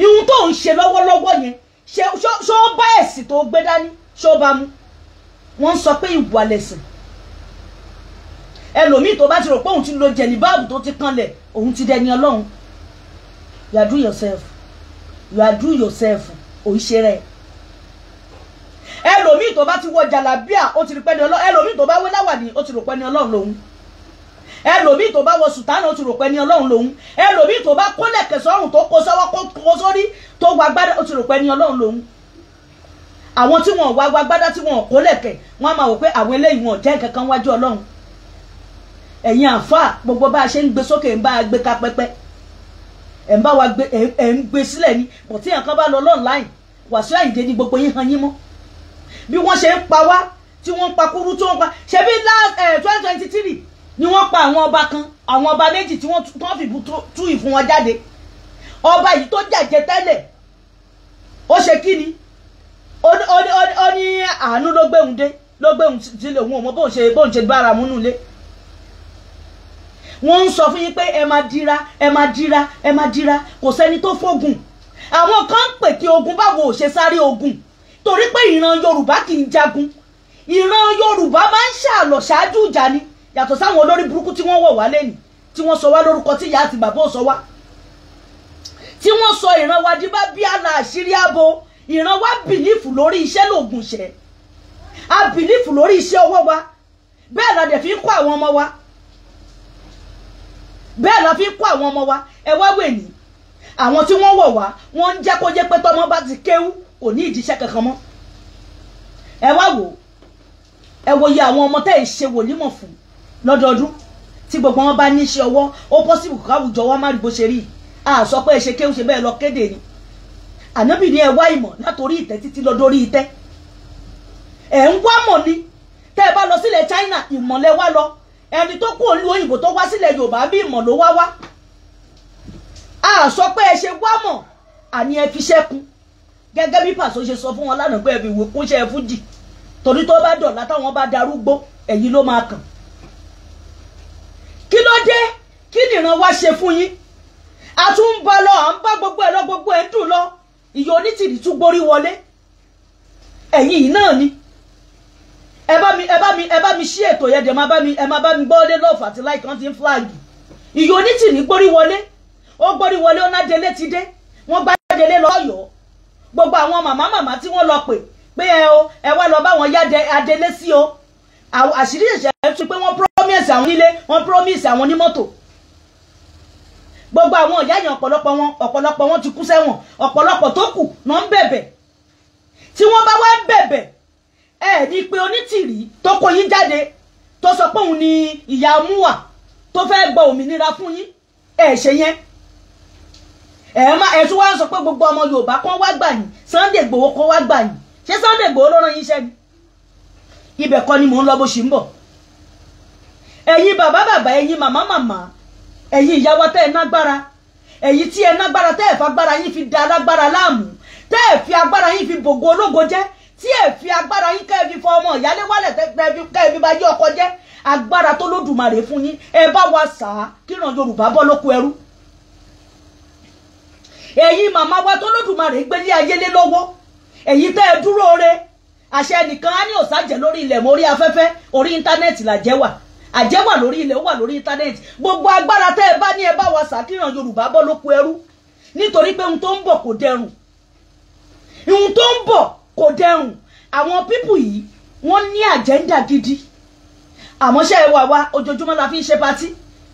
ihun tó ń ṣe lọ́wọ́lọ́wọ́ yẹn ṣó bá ẹ̀sìn tó gbé dání ṣó bá mu. Wọ́n sọ pé ìwà lẹ̀sìn. Ẹlòmíì tó bá ti rò pé òun ti lo jẹ̀líbáàbù tó ti kanlẹ̀ òun ti dẹni Ọlọ́run. You are do yourself. You are do yourself. Òṣè rẹ̀. Ẹlòmíì tó bá ti wọ jàlábíà ó ti rí pé ní Ọlọ́run. Ẹlòmíì tó bá wé láwàní ó ti rò pé ní Ọlọ́run lòun. Ẹlòmíì tó bá wọ sùtánà ó ti rò pé ní Ọlọ́run lòun. Ẹlòmíì tó bá kólẹ̀kẹ̀ sọ́rùn tó kó sọ́wọ́ kó sórí tó wọ agbádá ó ti rò pé ní Ọlọ́run lòun. Àwọn tí wọ́n wá agbádá tí wọ́n kólẹ̀kẹ̀ wọ́n á máa wò pé àwọn eléyìí wọn jẹ́ nǹkan kan wájú Ọlọ́run. Ẹ̀yin àfáà gbogbo bá a ṣe ń gbé sókè ń bá a gbé ká pẹ́pẹ́. Ẹ̀ ń bá wa gbé ẹ̀ ń gbé sílẹ̀ ni kò tí nǹkan bá lọ online Wàsíù Àyìndé ni gbogbo yín han yín mọ́. Bí wọ́n ṣe ń pa wá tí wọ́n ń pa kúrú tí wọ́n ń pa ṣe bí last 2023 ni wọ́n pa àwọn ọba kan àwọn ọba méjì tí wọ́n fìbú tú ìfún wọn jáde. Ọba yìí tó jàjẹ tẹ́lẹ̀ ó ṣe kí ni ó ní àánú ló gbéhùn dé ló gbéhùn sílé òun ọmọ bóun ṣe bára mú nulẹ̀. Wọ́n ń sọ fún yín pé ẹ máa dira kò sẹ́ni tó fógun. Àwọn kan ń pè kí ogun báwo ò ṣe sáré ogun torí pé ìran Yorùbá kì í jagun. Ìran Yorùbá máa ń ṣàlọ̀ ṣáájú ìjà ni yàtọ̀ sáwọn olórí burúkú tí wọ́n wọ̀ wá lẹ́nu tí wọ́n sọ wá lórúkọ tí ìyá àti bàbá ò sọ wá. Tí wọ́n sọ ìran wa di bá bí àlà àṣírí ààbò. Ìran wa bìlífù lórí iṣẹ́ lògùn ṣẹ́. A bìlífù lórí iṣẹ́ ọwọ́ wa. Bẹ́ẹ̀ la dẹ̀ fi ń kọ́ àwọn ọmọ wa. Bẹ́ẹ̀ la fi ń kọ́ àwọn ọmọ wa. Ẹ wá wè ní àwọn tí wọ́n wọ̀ wá wọ́n ń jẹ́ kó jẹ́ pé tọ́mọ bá ti kéwú kò ní ìdíṣẹ́ kankan mọ́. Ẹ wá wò ẹ wo iye àwọn ọmọ tẹ́ ẹ ṣe wòlímọ̀ fún lọ́dọọdún tí gbogbo wọn bá ní iṣẹ́ ọwọ́ ó pọ́sibù káwùjọ wa má rí bó ṣe rí. A sọ pé ẹ ṣe kéwú ṣe bẹ́ẹ̀ lọ kéde ni. Ànábì ní ẹ wá ìmọ̀ látòrí ìtẹ́ títí lọ dórí ìtẹ́. Ẹ ń wá mọ̀ ni tẹ́ ẹ bá lọ sílẹ̀ China ìmọ̀lẹ́ wá lọ. Ẹni tó kú òlu òyìnbó tó wá sílẹ̀ Yorùbá bí ìmọ̀ ló wá. A sọ pé ẹ ṣe wá mọ̀ àní ẹ fi ṣẹ́kun gẹ́gẹ́ bí Pàṣọ ṣe sọ fún wọn lánàá pé ẹ fi wò kúnṣẹ́ fújì torí tó bá dọ̀la táwọn bá darúgbó ẹ̀yin ló máa kàn. Kí ló dé kí nìran wá ṣe fún yín? A tún ń bá lọ à ń bá gbogbo ẹ̀ lọ gbogbo ẹ̀ dùn lọ. Ìyá Onítìrí tún gborí wọlé. Ẹ̀yin yìí náà ni. Ẹ bá mi ṣí ètò yẹn dẹ̀ ẹ máa bá mi gbọ́ dé love àti like kan ti ń flag. Ìyá Onítìrí gborí wọlé. Ó gborí wọlé ó ná Délé ti dé. Wọ́n gbá Délé lọ Ọ̀yọ́. Gbogbo àwọn màmá tí wọ́n lọ pé ẹ wá lọ bá wọn yá Adélé sí o. Àṣírí ìṣẹ̀lẹ̀ tún pé wọ́n promise àwọn nílé wọ́n promise àwọn ní mọ́tò. Gbogbo àwọn ìyá yẹn ọ̀pọ̀lọpọ̀ wọn ti kú sẹ́wọ̀n ọ̀pọ̀lọpọ̀ tó kù náà ń bẹ̀bẹ̀. Tí wọ́n bá wá bẹ̀bẹ̀ ẹ ní pé Onítìrí tó kó yín jáde tó sọ pé òun ni ìyá múwà tó fẹ́ gba òmìnira fún yín ẹ ṣe yẹn. Ẹ tún wá sọ pé gbogbo ọmọ Yorùbá kan wá gbà yín Sunday Igboho kan wá gbà yín. Ṣé Sunday Igboho ló rán yín iṣẹ́ ni? Ibẹ̀ kọ́ ni mò ń lọ bó ṣe ń bọ̀. Ẹ̀yin bàbá ẹ̀yin màmá ẹ̀yin ìyá wa tẹ́ ẹ nágbára ẹ̀yin tí ẹ nágbára tẹ́ ẹ fagbára yín fi da alágbára láàmú tẹ́ ẹ fi agbára yín fi bògo ológo jẹ́ tí ẹ fi agbára yín kẹ́ ẹ fi fọ ọmọ ìyálé wálẹ̀ kẹ́ ẹ fi bá yí ọkọ jẹ́ agbára tó lódùmarè fún yín ẹ bá wa sà á kíran Yorùbá bọ́ lóko ẹrú. Ẹ̀yin màmá wa tó lódùmarè gbélé ayé lé lọ́wọ́ ẹ̀yin tẹ́ ẹ dúró re àṣẹ nìkan á ní òsàjẹ́ lórí ilẹ̀ mórí afẹ́fẹ́ orí íńtánẹ́ẹ̀tì làjẹ́ wà àjẹ́ wà lórí ilẹ̀ ó wà lórí íńtánẹ́ẹ̀tì gbogbo agbára tẹ́ ẹ bá ní ẹ bá wa ṣàkíyàn Yorùbá bọ́ lóko ẹrú nítorí pé ohun tó ń bọ̀ kò dẹrùn ohun tó ń bọ̀ kò dẹrùn àwọn pípù yìí wọ́n ní àjẹ́ńdà gidi àmọ́ ṣe é wà ojoojúmọ́ la fi ń ṣe patí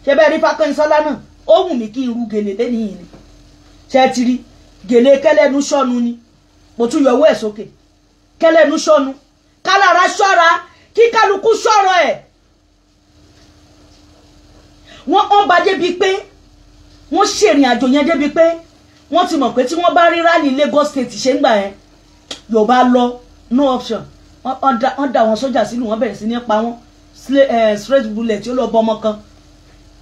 ṣe bẹ́ẹ̀ rí Fákẹ́yìnsọ́lá náà ó wù mí kí n ru gèlè lẹ́nìí ni ṣe ti rí gèlè kẹ́lẹ́nu ṣọ́nu ni mo tún yọ owó ẹ̀ sókè kẹ́lẹ́nu ṣọ́nu kálára ṣọ́ra kí kálukú ṣọ́rọ̀ ẹ̀. Wọ́n bá débi pé wọ́n ṣèrìn àjò yẹn débi pé wọ́n ti mọ̀ pé tí wọ́n bá rí rally Lagos State ṣe ń gbà yẹn Yorùbá lọ no option wọ́n dá wọn sójà sílùú wọ́n bẹ̀rẹ̀ sí ní pa wọ́n straight bullet tí ó lọ bọ́ ọmọ kan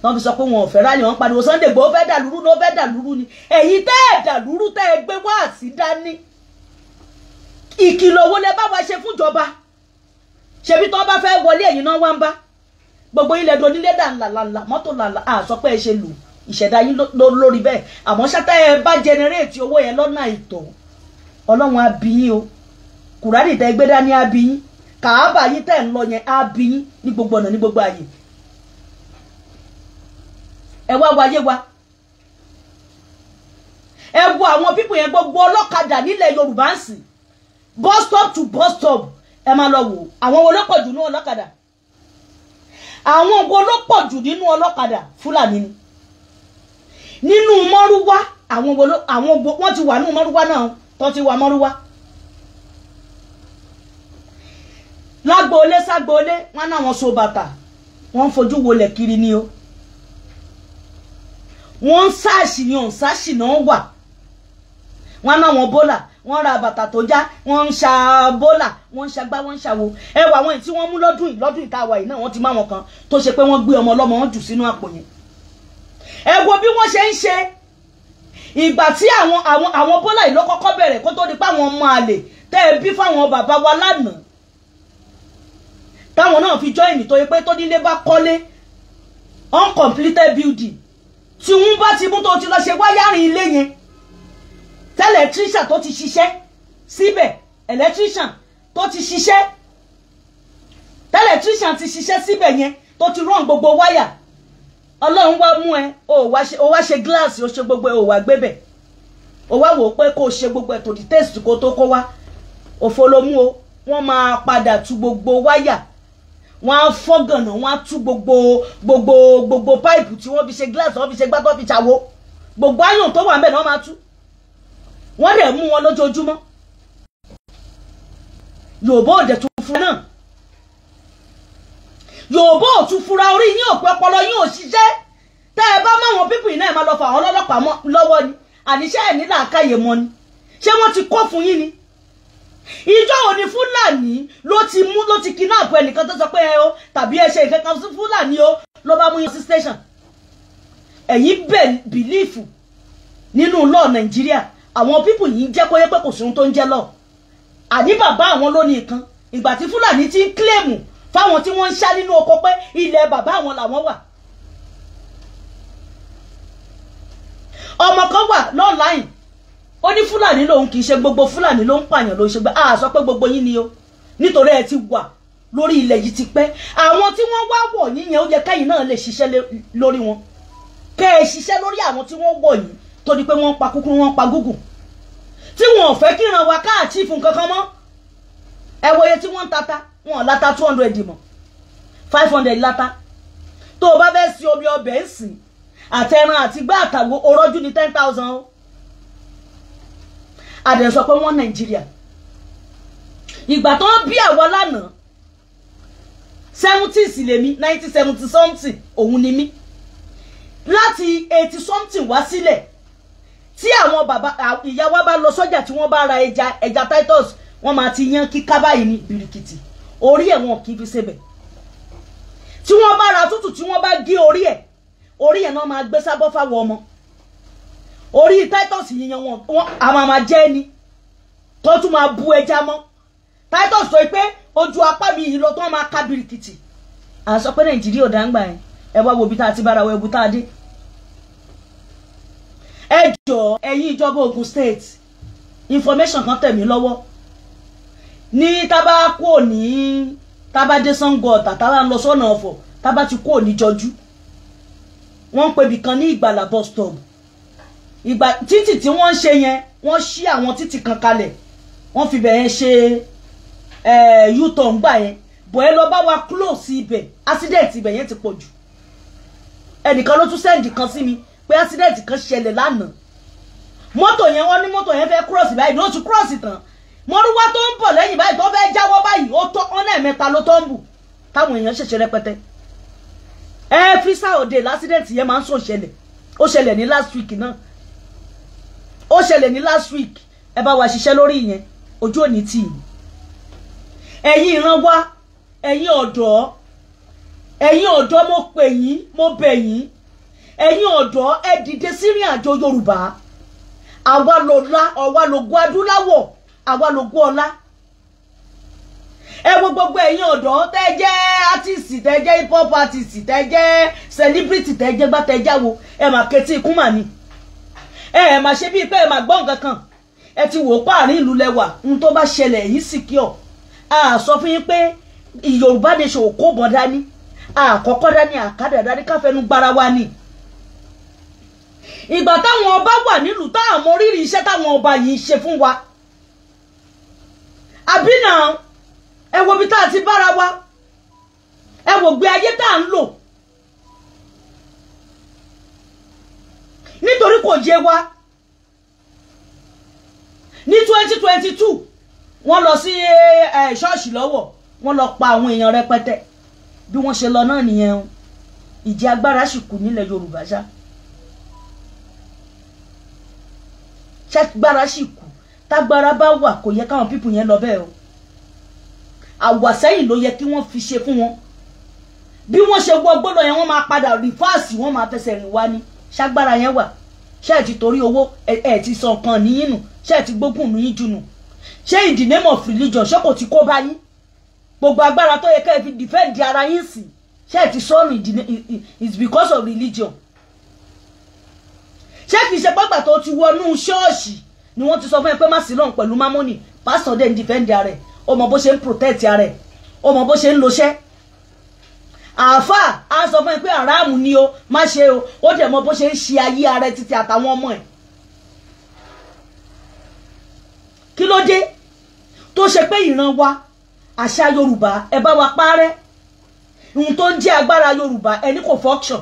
wọ́n fi sọ pé wọn ò fẹ́ rally wọ́n pariwo Sunday Igboho fẹ́ dàlúrú ló fẹ́ dàlúrú ni èyí tẹ́ ẹ̀ dàlúrú tẹ́ ẹ gbé wá sí dání ìkìlọ̀ wo lẹ bá wa ṣe fúnjọba ṣebí tó bá fẹ́ wọlé ẹ̀yìn náà wá ń bá gbogbo ilẹ̀ do nílé dà ńlá mọ́tò ńlá sọ pé ẹ ṣe lù ìṣẹ̀dá yín lórí bẹ́ẹ̀ àmọ́ ṣátá ẹ bá generate owó yẹn lọ́nà ìtọ́ Ọlọ́run á bí yín o Kùránì tẹ́ gbé dání á bí yín Kàábà yín tẹ́ ń lọ yẹn á bí yín ní gbogbo ọ̀nà ní gbogbo àyè ẹ wá wáyé wa ẹ wo àwọn pípọ̀ yẹn gbogbo ọlọ́kadà nílẹ̀ Yorùbá ń sìn bus stop to bus stop ẹ máa lọ wò àwọn wo ló pọ̀ jù nínú ọlọ́kadà àwọn wo ló pọ̀ jù nínú ọlọ́kadà Fúlàní ni nínú mọ́rúwá àwọn wọ́n ti wà nínú mọ́rúwá náà tó ti wà mọ́rúwá lágbóolé ságbóolé wọ́n náà wọ́n so bàtà wọ́n fojú wolẹ̀ kiri ni o wọ́n sáàṣì ni òun sáàṣì náà wà wọ́n náà wọ́n bólà wọ́n ra bàtà tó já wọ́n ń ṣa bólà wọ́n ń ṣagbá wọ́n ń ṣàwo ẹ wà àwọn tí wọ́n mú lọ́dún ìtawà yìí náà wọ́n ti má wọn kan tó ṣe pé wọ́n gbé ọmọ ọlọ́mọ wọn jù sínú àpò yẹn ẹ wo bí wọ́n ṣe ń ṣe ìgbà tí àwọn bólà yìí ló kọ́kọ́ bẹ̀rẹ̀ kó tó di pé àwọn ọmọ àlè tẹ́ ẹ bí fáwọn bàbá wa lánàá táwọn náà fi join tó yẹ pé tó nílé bá kọ́lé uncompleted building tí wọ́n bá ti mú tó ti lọ ṣe wáyárìn ilé yẹn electrician tó ti ṣiṣẹ́ síbẹ̀ electrician tó ti ṣiṣẹ́ electrician ti ṣiṣẹ́ síbẹ̀ yẹn tó ti rán gbogbo wáyà Ọlọ́run wá mú ẹ ó wá ṣe glass ó ṣe gbogbo ẹ ó wá gbébẹ̀ ó wá wò pé kó ṣe gbogbo ẹ tó di test kó tó kó wá òfo ló mú o wọ́n máa padà tú gbogbo wáyà wọ́n á fọ́gànà wọ́n á tú gbogbo pipe tí wọ́n fi ṣe glass wọ́n fi ṣe gbá tó fi ṣàwo gbogbo ayọ̀n tó wà ńbẹ̀ náà máa tú wọ́n dẹ̀ mú wọn lójoojúmọ́ Yorùbá òdẹ̀ tún fura náà Yorùbá ò tún fura orí yín òpin ọpọlọ yín ò ṣiṣẹ́ tẹ́ ẹ bá máwọn pípù yìí náà máa lọ fà àwọn ọlọ́pàá lọ́wọ́ ni àníṣe ẹ̀ ní làákàyè mọ́ ni ṣé wọ́n ti kó fún yín ni ìjọ òní Fúlàní ló ti kidnap ẹnìkan tó sọ pé ẹ o tàbí ẹ ṣe ìkẹ́kọ̀ọ́ sí Fúlàní o ló bá mú yín sí station ẹ̀yin bìlífù nínú law Nàìjíríà àwọn pípù yìí jẹ́ kó yẹ pé kò sí ohun tó ń jẹ́ law àní bàbá àwọn ló ní nǹkan ìgbà tí Fúlàní ti ń kílèmù fáwọn tí wọ́n ń ṣá nínú oko pé ilẹ̀ bàbá àwọn làwọn wà ọmọ kan wà lọ́ọ̀láìn ó ní Fúlàní lòun kì í ṣe gbogbo Fúlàní ló ń pààyàn ló ń ṣe gbé sọ pé gbogbo yín ni o nítorí ẹ ti wà lórí ilẹ̀ yìí ti pẹ́ àwọn tí wọ́n wá wọ̀ yín yẹn ó yẹ kẹ́yìn náà lè ṣiṣẹ́ lórí wọn kẹ́ ẹ ṣiṣẹ́ lórí àwọn tí wọ́n wọ̀ yín tó di pé wọ́n pa kúkúrú wọ́n pa gúgùn tí wọn ò fẹ́ kí ìran wa káàtì fún kankan mọ́ ẹ wòye tí wọ́n ń tata wọn láta 200 mọ́ 500 láta tó o bá fẹ́ sí omi ọbẹ̀ ń sìn àtẹran àti gbá àtàwọ̀ orọ́jú ní 10,000 o àdẹ̀ sọ pé wọ́n Nàìjíríà ìgbà tó ń bí àwa lánàá 70s lèmi 1970 something òun ni mí láti 80 something wá sílẹ̀ tí àwọn bàbá ìyá wa bá lọ sọ́jà tí wọ́n bá ra ẹja Titus wọ́n máa ti yan kíká báyìí ní birikiti orí ẹ̀ wọn kì í fi ṣebẹ̀ tí wọ́n bá ra tútù tí wọ́n bá gé orí ẹ̀ náà máa gbé sábọ́ fáwọn ọmọ orí Titus yíyan wọn a máa jẹ́ ni tó tún máa bu ẹja mọ́ Titus sọ pé ojú apá mi yìí lọ tó máa ká birikiti à ń sọ pé Nàìjíríà ò dáńgbà yẹn ẹ wá wo bí tá a ti bára wọ ẹbú tá a dé ẹ jọ ẹ̀yin ìjọba Ògùn state information kan tẹ̀ mí lọ́wọ́ ní tábà kú òní tábà dé Ṣàngó Ọ̀tà tábà ń lọ sọ́nà Ọ̀fọ̀ tábà ti kú òní Jọjú wọ́n ń pè bìkan ní Ìgbàlà bus stop ìgbà títì tí wọ́n ń ṣe yẹn wọ́n ṣí àwọn títì kan kalẹ̀ wọ́n fi bẹ̀yẹn ṣe u-turn gbà yẹn bọ̀ ẹ lọ bá wa close ibẹ̀ accident ibẹ̀ yẹn ti pọ̀ jù ẹnìkan ló tún sẹ́ǹdì kan sí mi pé accident kan ṣẹlẹ̀ lánàá mọ́tò yẹn wọ́n ní mọ́tò yẹn fẹ́ cross báyìí ló tún cross tán mọ́rúwá tó ń bọ̀ lẹ́yìn báyìí tó fẹ́ jáwọ́ báyìí ó tó ọ̀nà ẹ̀mẹ́ta ló tó ń bù táwọn èèyàn ṣẹ̀ṣẹ̀ rẹpẹtẹ every Saturday l'accident yẹn máa ń sọ ṣẹlẹ̀ ó ṣẹlẹ̀ ní last week náà ó ṣẹlẹ̀ ní last week ẹ bá wa ṣiṣẹ́ lórí ìyẹn ojú òní tì í ẹ̀yin ìran wa ẹ̀yin ọ̀dọ́ mo pè yín mo bẹ̀ yín ẹ̀yin ọ̀dọ́ ẹ dìde sírìn àjò Yorùbá àwa lògùn adúláwọ̀ àwa lògùn ọlá ẹ wo gbogbo ẹ̀yin ọ̀dọ́ tẹ́ jẹ́ artist tẹ́ jẹ́ hip hop artist tẹ́ jẹ́ celebrity tẹ́ jẹ́ gbá tẹ́ jáwo ẹ mà ketí ikú mà ní ẹ mà ṣe bíi pé ẹ mà gbọ́ nǹkan kan ẹ ti wò páàrin ìlú lẹ́wà ohun tó bá ṣẹlẹ̀ yìí secure a sọ fún yín pé Yorùbá nation kò bọ̀ dání àkọ́kọ́ dání àkádà dání káfẹ́nu gbára wa ni ìgbà táwọn ọba wà nílùú táwọn mọ rírì iṣẹ́ táwọn ọba yìí ṣe fún wa àbí náà ẹ wo bí tá a ti bára wa ẹ wò gbé ayé tá à ń lò nítorí kò yé wa ní 2022 wọ́n lọ sí ṣọ́ọ̀ṣì lọ́wọ́ wọ́n lọ pa àwọn èèyàn rẹpẹtẹ bí wọ́n ṣe lọ náà nìyẹn ìjì agbára sì kù nílẹ̀ Yorùbá ṣá ṣàgbára sì kù tágbára bá wà kò yẹ káwọn pípù yẹn lọ bẹ́ẹ̀ o àwàsẹ́yìn ló yẹ kí wọ́n fi ṣe fún wọn bí wọ́n ṣe wọ gbọ́dọ̀ yẹn wọ́n máa padà rìfáàsì wọ́n máa fẹsẹ̀ rìn wá ní ṣàgbára yẹn wà ṣé ẹ ti torí owó ẹ ti sọ nǹkan níyìn nù ṣé ẹ ti gbógun níyìn jù nù ṣé in the name of religion ṣé kò ti kó bá yín gbogbo agbára tó yẹ ká ẹ fi defend ara yín sí ṣé ẹ ti sọnù it's because of religion ṣé kìí ṣe pọ́gbà tó ti wọnú ṣọ́ọ̀ṣì ni wọ́n ti sọ fún ẹ pé má sí lọ́n pẹ̀lú mámọ́nì pásítọ̀ dẹ̀ ń defend ara ẹ̀ ó mọ bó ṣe ń protect ara ẹ̀ ó mọ bó ṣe ń loṣẹ́ àáfàá á sọ fún ẹ pé àràmù ni o má ṣe o ó dẹ̀ mọ bó ṣe ń ṣe ayé ara ẹ̀ títí àtàwọn ọmọ ẹ̀ kí ló dé tó ṣe pé ìran wa àṣà Yorùbá ẹ bá wa parẹ́ ohun tó ń jẹ́ agbára Yorùbá ẹni kò function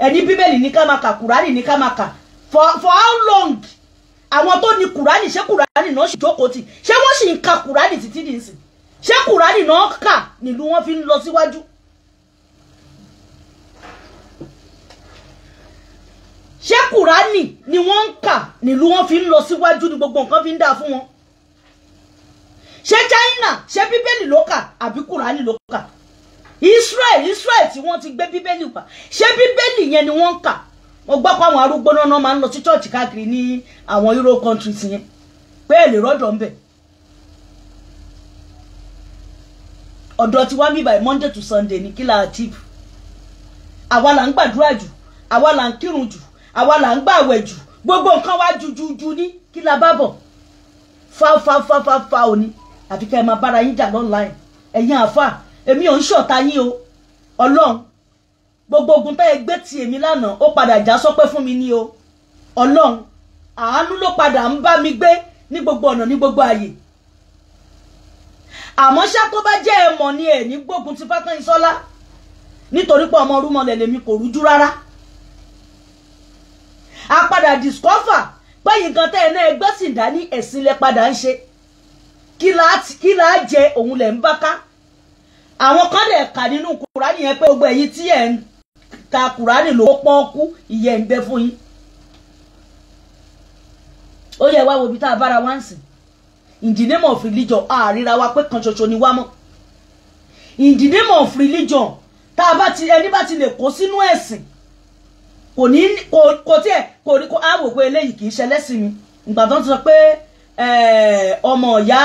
ẹni Bíbélì ní ká máa kà Kùránì ní ká máa kà for how long àwọn tó ní Kùránì ṣé Kùránì náà sì jókòó tì ṣé wọ́n sì ń ka Kùránì títí dì í sìn ṣé Kùránì náà kà nílùú wọn fi ń lọ síwájú ṣé Kùránì ni wọ́n ń kà nílùú wọn fi ń lọ síwájú ní gbogbo nǹkan fi ń dà fún wọn ṣé China ṣé Bíbélì ló kà àbí Kùránì ló kà Israel tí wọ́n ti gbé Bíbélì wá ṣé Bíbélì yẹn ni wọ́n ń kà wọ́n gbọ́ pé àwọn arúgbó náà máa ń lọ sí church káàkiri ní àwọn Euro countries yẹn pé èlè rọ́dọ̀ ń bẹ̀ ọ̀dọ̀ tí wọ́n bí by Monday to Sunday ní kí la achieve àwa là ń gbàdúrà jù àwa là ń kírun jù àwa là ń gbààwẹ̀ jù gbogbo nǹkan wá jujuju ní kí la bá bọ̀ fa òní àfi kẹ́ ẹ máa bára yín jà online ẹ̀yin àfà èmi ò ń ṣọ̀tá yín o Ọlọ́run gbogbo ogun tẹ́ ẹ gbé ti èmi lánàá ó padà já sọ́pẹ́ fún mi ní o Ọlọ́run àánú ló padà ń bá mi gbé ní gbogbo ọ̀nà ní gbogbo ààyè àmọ́ ṣá tó bá jẹ́ ẹ̀mọ̀ ni ẹ̀ ní gbógun ti Fákànyìnsọ́lá nítorí pé ọmọ orúmọlẹ̀ lèmi kò rújú rárá a padà discover pé nǹkan tẹ́ ẹ náà ẹgbẹ́ sì dá ní ẹ̀sìn lẹ padà ń ṣe kí láá jẹ òun lẹ̀ ń bá ká àwọn kan lè kà nínú Kùránì yẹn pé gbogbo ẹ̀yin tí ẹ̀ ń ka Kùránì ló pọ́nkú ìyẹn ń bẹ fún yín ó yẹ wá wo bí tá a bára wá ń sìn in the name of religion àríra wa pé kan ṣoṣo ni wá mọ́ in the name of religion tá a bá ti ẹni bá ti lè kó sínú ẹ̀sìn kò ní kò tiẹ̀ kò ní kó á wò pé eléyìí kì í ṣe lẹ́sìn mi ìgbà tó ń sọ pé ọmọ ìyá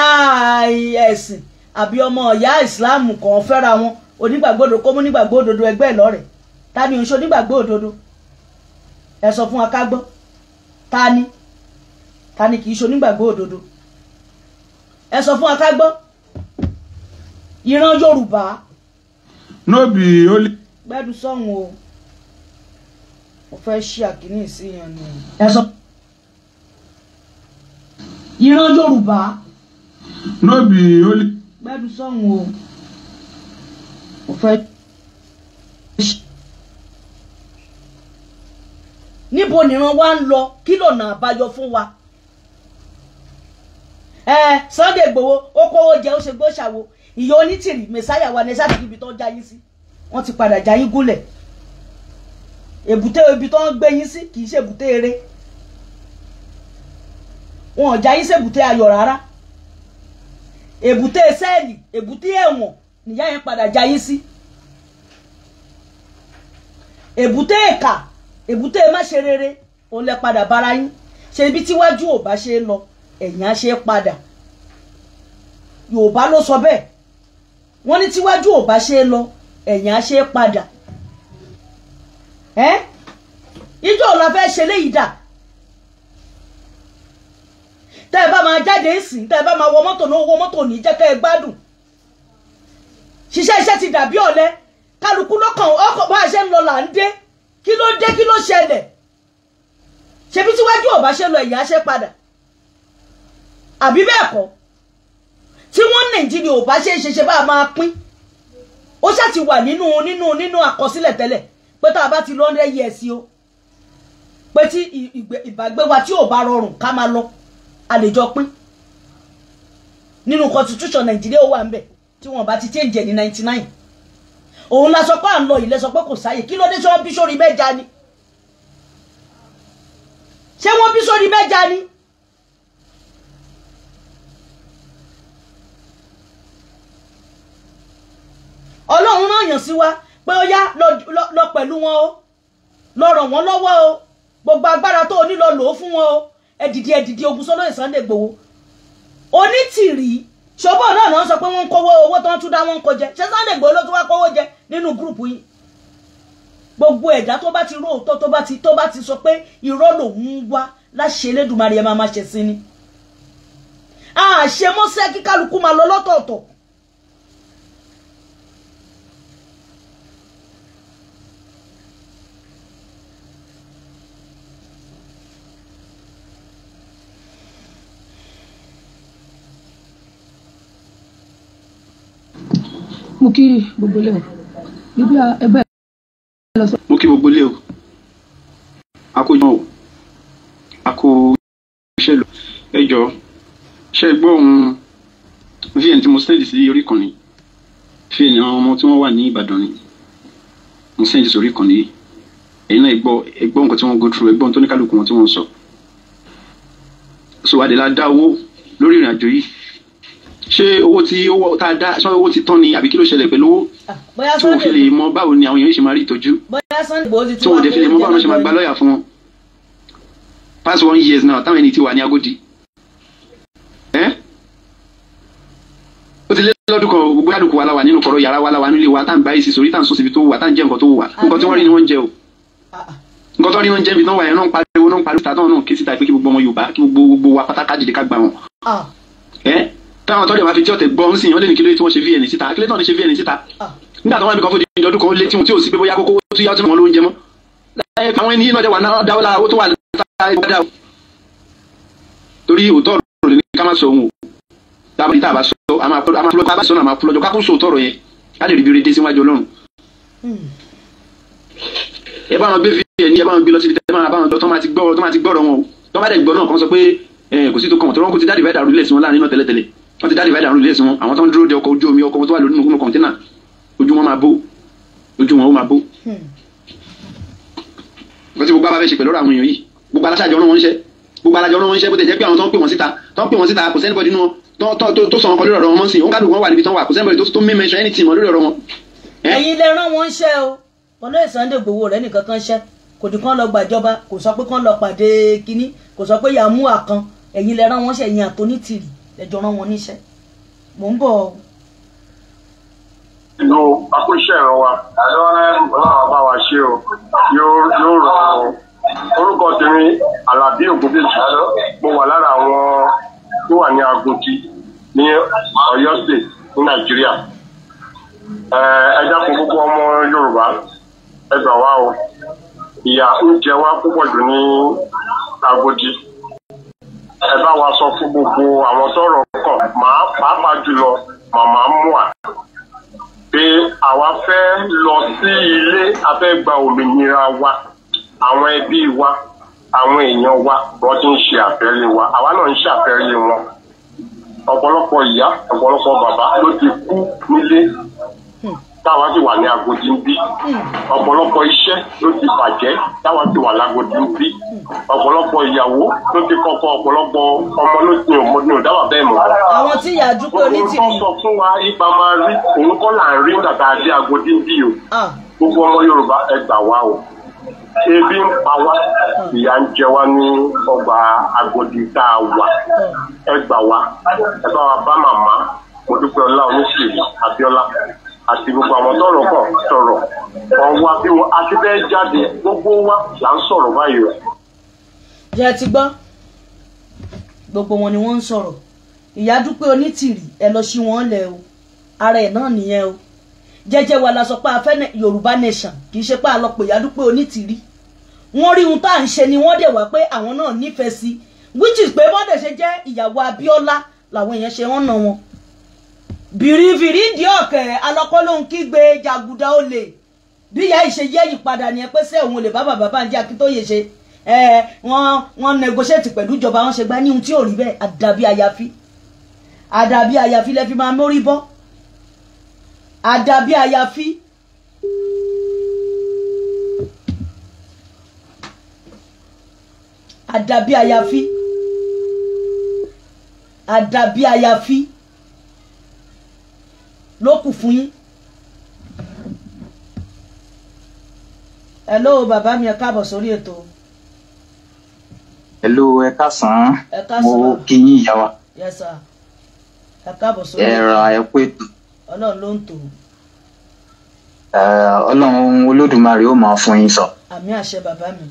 ẹ̀sìn àbí ọmọ ìyá ìsìláàmù kan fẹ́ra wọn onígbàgbọ́ kó mú nígbàgbọ́ òdodo ẹgbẹ́ ẹ̀ lọ́rẹ̀ ta ni oṣù onígbàgbọ́ òdodo ẹ sọ fún wa ká gbọ́ ta ni kì í ṣe onígbàgbọ́ òdodo ẹ sọ fún wa ká gbọ́ ìran Yorùbá
no be only
gbẹ́dùn sọ́hun o mo fẹ́ ṣí àkíní sí yẹn ni ẹ sọ ìran Yorùbá
no be only
gbẹ́dùn sọ́hun o mo fẹ́ níbo nìran wa ń lọ kí lọ́nà àbáyọ fún wa Sunday Igboho ó kówó jẹ ó ṣe gbó ṣàwo ìyá onítìrì mẹsáyà wa ní sáà ibi tó ń já yín sí wọ́n ti padà já yín gúnlẹ̀ èbúté ibi tó ń gbé yín sí kì í ṣe èbúté eré wọn ò já yín sí èbúté ayọ̀ rárá èbúté sẹ́ẹ̀lì èbúté ẹ̀wọ̀n nìyá yẹn padà já yín sí èbúté ìkà èbúté má ṣe rere òun lẹ padà bára yín ṣe ibi tíwájú ò bá ṣe lọ ẹ̀yìn á ṣe padà Yorùbá ló sọ bẹ́ẹ̀ wọ́n ní tíwájú ò bá ṣe lọ ẹ̀yìn á ṣe padà ìjọ la fẹ́ ṣe léyìí dà tẹ́ ẹ bá máa jáde ìsìn tẹ́ ẹ bá máa wọ mọ́tò náà owó mọ́tò ní jẹ́ kẹ́ ẹ gbádùn ṣiṣẹ́ iṣẹ́ ti dàbí ọ̀lẹ kálukú lọ́kàn ọkọ̀ bá a ṣe ń lọ là ń dé kí ló dé kí ló ṣẹlẹ̀ ṣebí tíwájú ò bá ṣe lọ ẹ̀yà ṣe padà àbí bẹ́ẹ̀ kọ́ tí wọ́n Nàìjíríà ò bá ṣe bá a máa pín ó ṣáà ti wà nínú àkọsílẹ̀ tẹ́lẹ̀ pé tá a bá ti lọ 100 years o pé tí ìbágbé wa tí ò bá rọrùn ká máa lọ a lè jọ pín nínú constitution Nàìjíríà ó wà ń bẹ̀ tí wọ́n bá ti change ní 99 òun la sọ pé à ń lọ ilé sọ pé kò sáyè kí ló dé ṣé wọ́n bí sórí mẹ́ja ni ṣé wọ́n bí sórí mẹ́ja ni Ọlọ́run náà yàn sí wa pé ó yá lọ pẹ̀lú wọn o lọ ràn wọ́n lọ́wọ́ o gbogbo agbára tó o ní lọ lò ó fún wọn o ẹ̀dìdì ogun sọ́lọ́ Sunday Igboho onítìrí ṣọ́bọ̀ náà sọ pé wọ́n ń kówó owó tó ń tún dá wọn kó jẹ ṣé Sunday Igboho ló tún wá kówó jẹ nínú gúrùpù yìí gbogbo ẹ̀dá tó bá ti róòótọ́ tó bá ti sọ pé irọ́ lòun wá láṣẹ Elédùmarè ẹ máa ṣe sí ni àṣemọ́sẹ́ kí kálukú máa lọ lọ́tọ̀ọ̀tọ̀
mo kí gbogbo lé o níbi ẹgbẹ́ lọ sọ.
mo kí gbogbo lé o akójọ o akó iṣẹ́ lọ ẹ jọ ṣe gbọ́ ohun vn tí mo sẹ́ndì sí orí ìkànnì fi ènìyàn ọmọ tí wọ́n wà ní Ìbàdàn ni mo sẹ́ndì sí orí ìkànnì yìí ẹ̀yin náà gbọ́ nǹkan tí wọ́n go through ẹgbọ́n tó ní kálukú wọn tí wọ́n sọ so adela dá owó lórí ìrìn àjò yìí ṣé owó tí owó tá a dá ṣé owó ti tán ni àbí kí ló ṣẹlẹ̀ pẹ̀lú owó tí wọ́n fi lè mọ báwo ni àwọn èèyàn ṣe máa rí ìtọ́jú tí wọ́n dẹ̀ fi lè mọ báwo ṣe máa gba lọ́ọ̀yà fún wọn past 1 year now táwọn ẹni tí wà ní Agodi ó ti lé lọ́dún kan gbogbo àdùkù wa la wà nínú kọ̀rọ̀ yàrá wa la wà nílé wa tá à ń bá èsì sórí tá à ń sọ síbi tó wà tá à ń jẹ nǹkan tó wà nǹkan tí wọ́n rí ni wọ́n ń jẹ o nǹkan tó rí wọ́n ń jẹ ibi tó wà yẹn náà ń pariwo tàtọ́ náà ké síta pé kí gbogbo ọmọ Yorùbá kí gbogbo wa pátákà dìde ká gbà wọn táwọn tọ́jú máa fi tí ọ̀tẹ̀ gbọ́ ń sìn wọ́n lè ní kí ló tí wọ́n ṣe VN síta kí ló tí wọ́n ṣe VN síta nígbà tó wọ́n bí kan fún ìdí ọdún kan ó lé tí wọ́n tí ò sí pé bóyá kókó tó yá tí wọ́n ló ń jẹ mọ́ àwọn ẹni náà dẹ̀ wà náà dáwọ́ lára owó tó wà lára owó torí òótọ́ ọ̀rọ̀ lè ní ká má sọ ohun o tábà níta àbá sọ a máa fúlọ́jọ́ kákó sọ òótọ́ ọ̀rọ̀ yẹn ká lè rí bí dé síwájú Ọlọ́run ẹ bá wọn gbé VN ẹ bá wọn gbé lọ síbi tẹ́ máa bá wọn lọ tó máa ti gbọ́rọ̀ wọn o tó bá dẹ̀ gbọ́ náà kan sọ pé kò sí tó kàn wọ́n tó rọ́n kó ti dáàdì ìbáyìí dàrú ilé sí wọn láàrin náà tẹ́lẹ̀tẹ́lẹ̀ wọ́n ti dáàdì ìbáyìí dàrú ilé sí wọn àwọn tó ń dúró de ọkọ̀ ojú omi ọkọ̀ tó wà lórí nínú kọ̀ńténà ojú wọn máa bó ojú wọn ó máa bó. nǹkan tí gbogbo àbá fẹ́ ṣe pẹ̀lú àwọn èèyàn yìí gbogbo aláṣàjọ ọ̀rọ̀ wọn ń ṣe gbogbo alájọ ọ̀rọ̀ wọn ń ṣe bó ti jẹ́ pé àwọn tó ń pè wọ́n síta kò sẹ́nibọ̀dì nínú wọn tó sọ ọkọ̀ lórí ọ̀rọ̀ wọn sí òun kálukú wọn wà níbi tán wà kò sẹ́nibọ̀dì tó mí mention anything mọ́ lórí ọ̀rọ̀ wọn.
ẹ̀yin lè rán wọn ṣẹ́ o Olóyè Sunday Igboho rẹ̀ nìkan kan ṣẹ́ kò ní kán lọ gbàjọba kò sọ pé kán lọ pàdé kínní kò sọ pé yàmú àkan ẹ̀yin lè rán wọn ṣẹ́ ẹ̀yin àtọ́nítìrì ẹjọ́ rán wọn níṣẹ́ mò ń bọ̀.
inú akóṣẹ́ ẹ̀rọ wa ọlọ́run bá wa ṣe o yóò rọrùn orúkọ tèmi Alábí Ògúndèjì mo wà lára àwọn tó wà ní Agodi ní Ọ̀yọ́ state ní Nàìjíríà ẹ dákun gbogbo ọmọ Yorùbá ẹ gbà wá o ìyà ń jẹ wá púpọ̀ jù ní Agodi ẹ bá wa sọ fún gbogbo àwọn tọ́rọ̀ kàn pàápàá jùlọ màmá mua pé àwa fẹ́ lọ sí ilé a fẹ́ gba òmìnira wa àwọn ẹbí wa àwọn èèyàn wa wọ́n ti ń ṣe àfẹ́rí wa àwa náà ń ṣe àfẹ́rí wọn ọ̀pọ̀lọpọ̀ ìyá ọ̀pọ̀lọpọ̀ bàbá ló ti kú nílé táwa sì wà ní Agodi ń bí ọ̀pọ̀lọpọ̀ iṣẹ́ ló ti bàjẹ́ táwa sì wà lágodi ń bí ọ̀pọ̀lọpọ̀ ìyàwó ló ti kọ́kọ́ ọ̀pọ̀lọpọ̀ ọmọ ló ti ní òdáwà bẹ́ẹ̀ mọ́.
àwọn tí ìyàjú pé onítìrì.
gbogbo sọ fún wa ipa máa rí òun kọ́ là ń rí nígbà dé Agodi ń bí o gbogbo ọmọ Yorùbá ẹ gbà wá o ebi ń pa wá ìyà ń jẹ wá ní ọgbà Agodi tá a wà ẹ gbà wá ẹ bá wa bá màmá Modúpẹ́ọlá Oníṣèyí Abíọ́lá àti gbogbo àwọn tọ́rọ̀ kàn sọ̀rọ̀ ọwọ́ bí wọn àti bẹ́ẹ̀ jáde gbogbo wa là ń sọ̀rọ̀ báyìí rẹ̀.
jẹ́ ti gbọ́ gbogbo wọn ni wọ́n ń sọ̀rọ̀. Ìyá Dúpẹ́ Onítìrì ẹ lọ sí wọn lẹ̀ o, ara ẹ̀ náà nìyẹn o. Jẹ́jẹ́ wa la sọ pé a fẹ́ Yorùbá nation, kì í ṣe pé a lọ pè Ìyá Dúpẹ́ Onítìrì. Wọ́n rí ohun tá à ń ṣe ni wọ́n dẹ̀ wá pé àwọn náà nífẹ̀ẹ́ sí, which is pé wọ́n dẹ̀ ṣe jẹ́ ìyàwó Abíọ́lá làwọn èèyàn ṣe wọ́n nà wọn. Bìrìbìrì di ọ̀kẹ́ alọ́kọ́ ló ń kígbe jàgùdà olè. Bí ìyá ìṣe yẹ́ ìpadà ni ẹ pé sẹ́ òun olè bàbá Babáńjí Akíntóyè ṣe. Wọ́n negotiate pẹ̀lú ìjọba wọn ṣe gbá ní ohun tí ò rí bẹ́ẹ̀, àdàbí àyàfi. Àdàbí àyàfi lẹ fi máa mórí bọ́. Àdàbí àyàfi. Àdàbí àyàfi. Àdàbí àyàfi. Ló kù fún yín. Hello bàbá mi, ẹ káàbọ̀ sórí ètò.
Hello, ẹ káàsán.
Ẹ káàsán.
Mo kí yín ìyá wa.
Yes sir. Ẹ káàbọ̀ sórí
ètò. Ẹ ra ẹ kú ètò.
Ọlọ́run ló ń tò.
Ọlọ́run Olódùmarè ó máa fún yín sọ.
Àmín àṣẹ bàbá mi.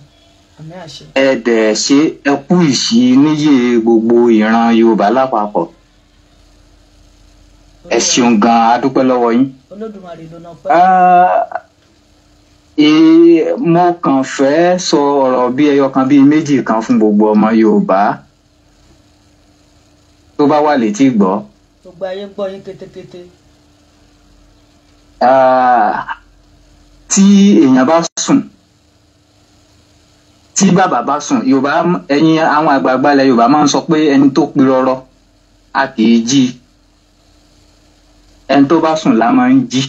Àmín àṣẹ.
Ẹ dẹ̀ ṣe ẹ kú ìṣí níyè gbogbo ìran Yorùbá lápapọ̀. Ẹ ṣeun gan-an, a dúpẹ́ lọ́wọ́ yín.
Olódùmarè ló náà pẹ́.
Mo kàn fẹ́ sọ ọ̀rọ̀ bí ẹyọ kan bíi méjì kan fún gbogbo ọmọ Yorùbá tó bá wà létí gbọ́.
Gbogbo ayé gbọ́ yín kétékété.
Tí èèyàn bá sùn, tí bàbá bá sùn, Yorùbá ẹ̀yin àwọn àgbààgbà ilẹ̀ Yorùbá máa ń sọ pé ẹni tó pirọrọ a kì í jí, ẹni tó bá sùn la máa ń jí.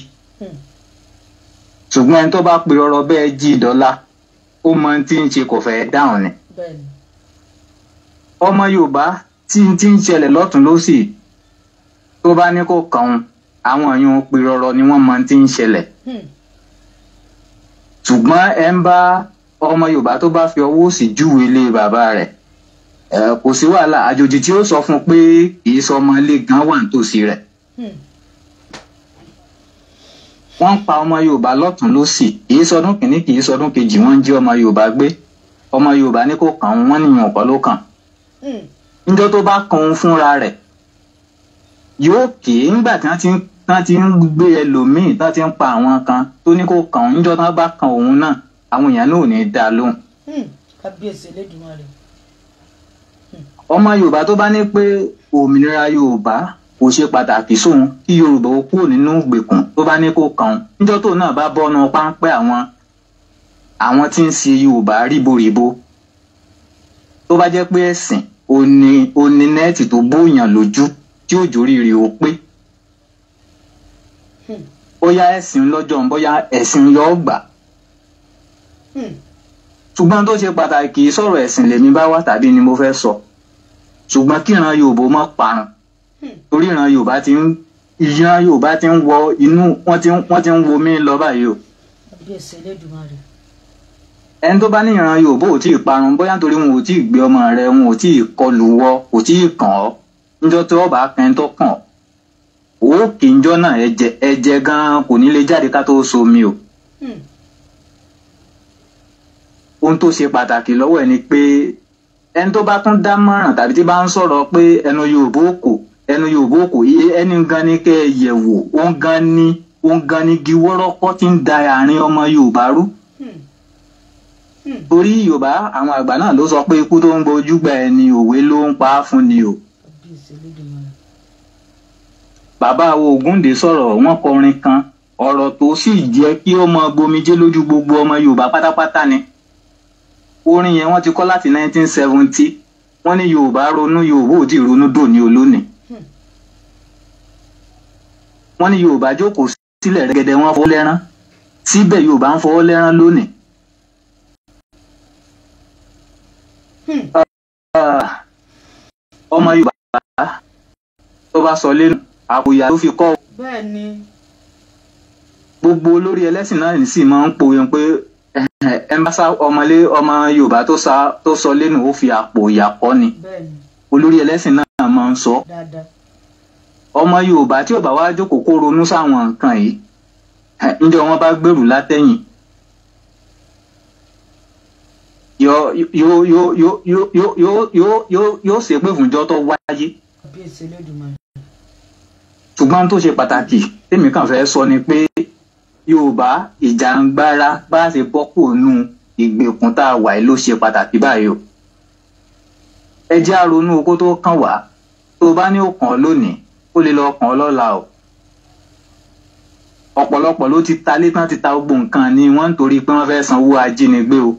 Ṣùgbọ́n ẹni tó bá pirọrọ bẹ́ẹ̀ jí dọ́là ó mọ tí ń ṣe kò fẹ́ dáhùn ni. Ọmọ Yorùbá tí ń ṣẹlẹ̀ lọ́tún lósì tó bá ní kó kàn àwọn èèyàn pirọrọ ni wọ́n mọ tí ń ṣẹlẹ̀. Ṣùgbọ́n ẹ ń bá ọmọ Yorùbá tó bá fi ọwọ́ òsì júwe ilé bàbá rẹ̀, kò sí wàhálà, àjòjì tí ó sọ fún pé kì í sọ ọmọ ilé gan wà nítòsí rẹ̀. Wọ́n pa ọmọ Yorùbá lọ́tún lósì, kì í sọdún kìíní kì í sọdún kejì, wọ́n ń jí ọmọ Yorùbá gbé. Ọmọ Yorùbá ní kò kàn wọ́n níyàn ọ̀pọ̀ ló kàn. Níjọ́ tó bá kan òun fúnra rẹ̀ yóò ké ńgbà tí wọ́n ti ń gbé ẹlòmíì, tí wọ́n ti ń pa àwọn kan tó ní kò kàn òun, níjọ́ tí wọ́n bá kan òun náà àwọn èèyàn náà ò ní dá lóhùn.
Kábíyèsí Elédùmarè.
Ọmọ Yorùbá tó bá ní pé òmìnira Yorùbá kò ṣe pàtàkì sóhun, kí Yorùbá ó kúrò nínú ìgbèkùn, tó bá ní kó kàn òun, níjọ́ tó náà bá bọ́nu páńpẹ́ àwọn tí ń ṣe Yorùbá ríboríbo, tó bá jẹ́ pé ẹ̀sìn oní nẹ́ẹ̀tì tó bóyàn lójú tí òjò rírì ó pé, bóyá ẹ̀sìn lọ́jọ́ bóyá ẹ̀sìn yọ gbà. Ṣùgbọ́n tó ṣe pàtàkì sọ̀rọ̀ ẹ̀sìn lèmi bá wá tàbí ni mo fẹ́ sọ. Ṣùgbọ́n kí ìran Yorùbá má parun, torí ìran Yorùbá ti ń wọ inú, wọ́n ti ń wo mí lọ báyìí o.
Kábíyèsí Elédùmarè.
Ẹni tó bá ní ìran Yorùbá ò tí ì parun bóyá nítorí wọn ò tí ì gbé ọmọ rẹ̀, wọn ò tí ì kọlù wọ, kò tí ì kàn ọ́. Níjọ́ tí ọba kan tó kàn ó kì í jọ́ náà ẹ̀jẹ̀ gan-an kò ní lè jáde ká tó somi o. Ohun tó ṣe pàtàkì lọ́wọ́ ẹ̀ ni pé ẹni tó bá tún dá mọ̀ràn tàbí tí bá ń sọ̀rọ̀ pé ẹnu Yorùbá òkò ẹni gan ni kẹ́ ẹ yẹ̀ wò, òun gan ni igi wọ́rọ́kọ́ tí ń da àárín ọmọ Yorùbá rú. Torí Yorùbá àwọn àgbà náà ló sọ pé ikú tó ń gbojú gbà ẹni òwe ló ń pa á fún ni o. Bàbá wo Ògúndé sọ̀rọ̀, wọ́n kọrin kan, ọ̀rọ̀ tó sì jẹ́ kí ó mọ gbomijé lójú gbogbo ọmọ Yorùbá pátápátá ni. Orin yẹn wọ́n ti kọ láti 1970. Wọ́n ní Yorùbá ronú, Yorùbá ò tí ì ronú dòní olónìí. Wọ́n ní Yorùbá jókòó sílẹ̀ rẹ́gẹ́dẹ́ wọ́n fọwọ́ lẹ́rán, síbẹ̀ Yorùbá ń fọwọ́ lẹ́rán lónìí. Ọmọ Yorùbá tó bá sọ lẹ́nu àpòyà ló fi kọ́.
Bẹ́ẹ̀ni.
Gbogbo olórí ẹlẹ́sìn náà sì máa ń pòwe pé ẹnbásá ọmọ Yorùbá tó sọ lẹ́nu ó fi àpò ìyàpọ̀ ni. Olórí ẹlẹ́sìn náà máa ń sọ. Ọmọ Yorùbá tí ó bá wá jókòó kó ronú sáwọn nǹkan yìí, ǹjẹ́ wọ́n bá gbèrú látẹ̀yìn yóò ṣépè fúnjọ́ tó wáyé. ṣùgbọ́n tó ṣe pàtàkì tèmi kàn fẹ́ sọ ni pé Yorùbá ìjàngbara bá ṣe bọ́pò nù ìgbèkùn tá a wà yìí ló ṣe pàtàkì báyìí o. ẹ jẹ́ á ronú okó tó kàn wá, tó bá ní ó kàn ọ́ lónìí ó lè lọ kàn ọ́ lọ́la o. ọ̀pọ̀lọpọ̀ ló ti ta létán ti ta gbogbo nǹkan ni wọ́n ń torí pé wọ́n fẹ́ sanwó ajínigbé o.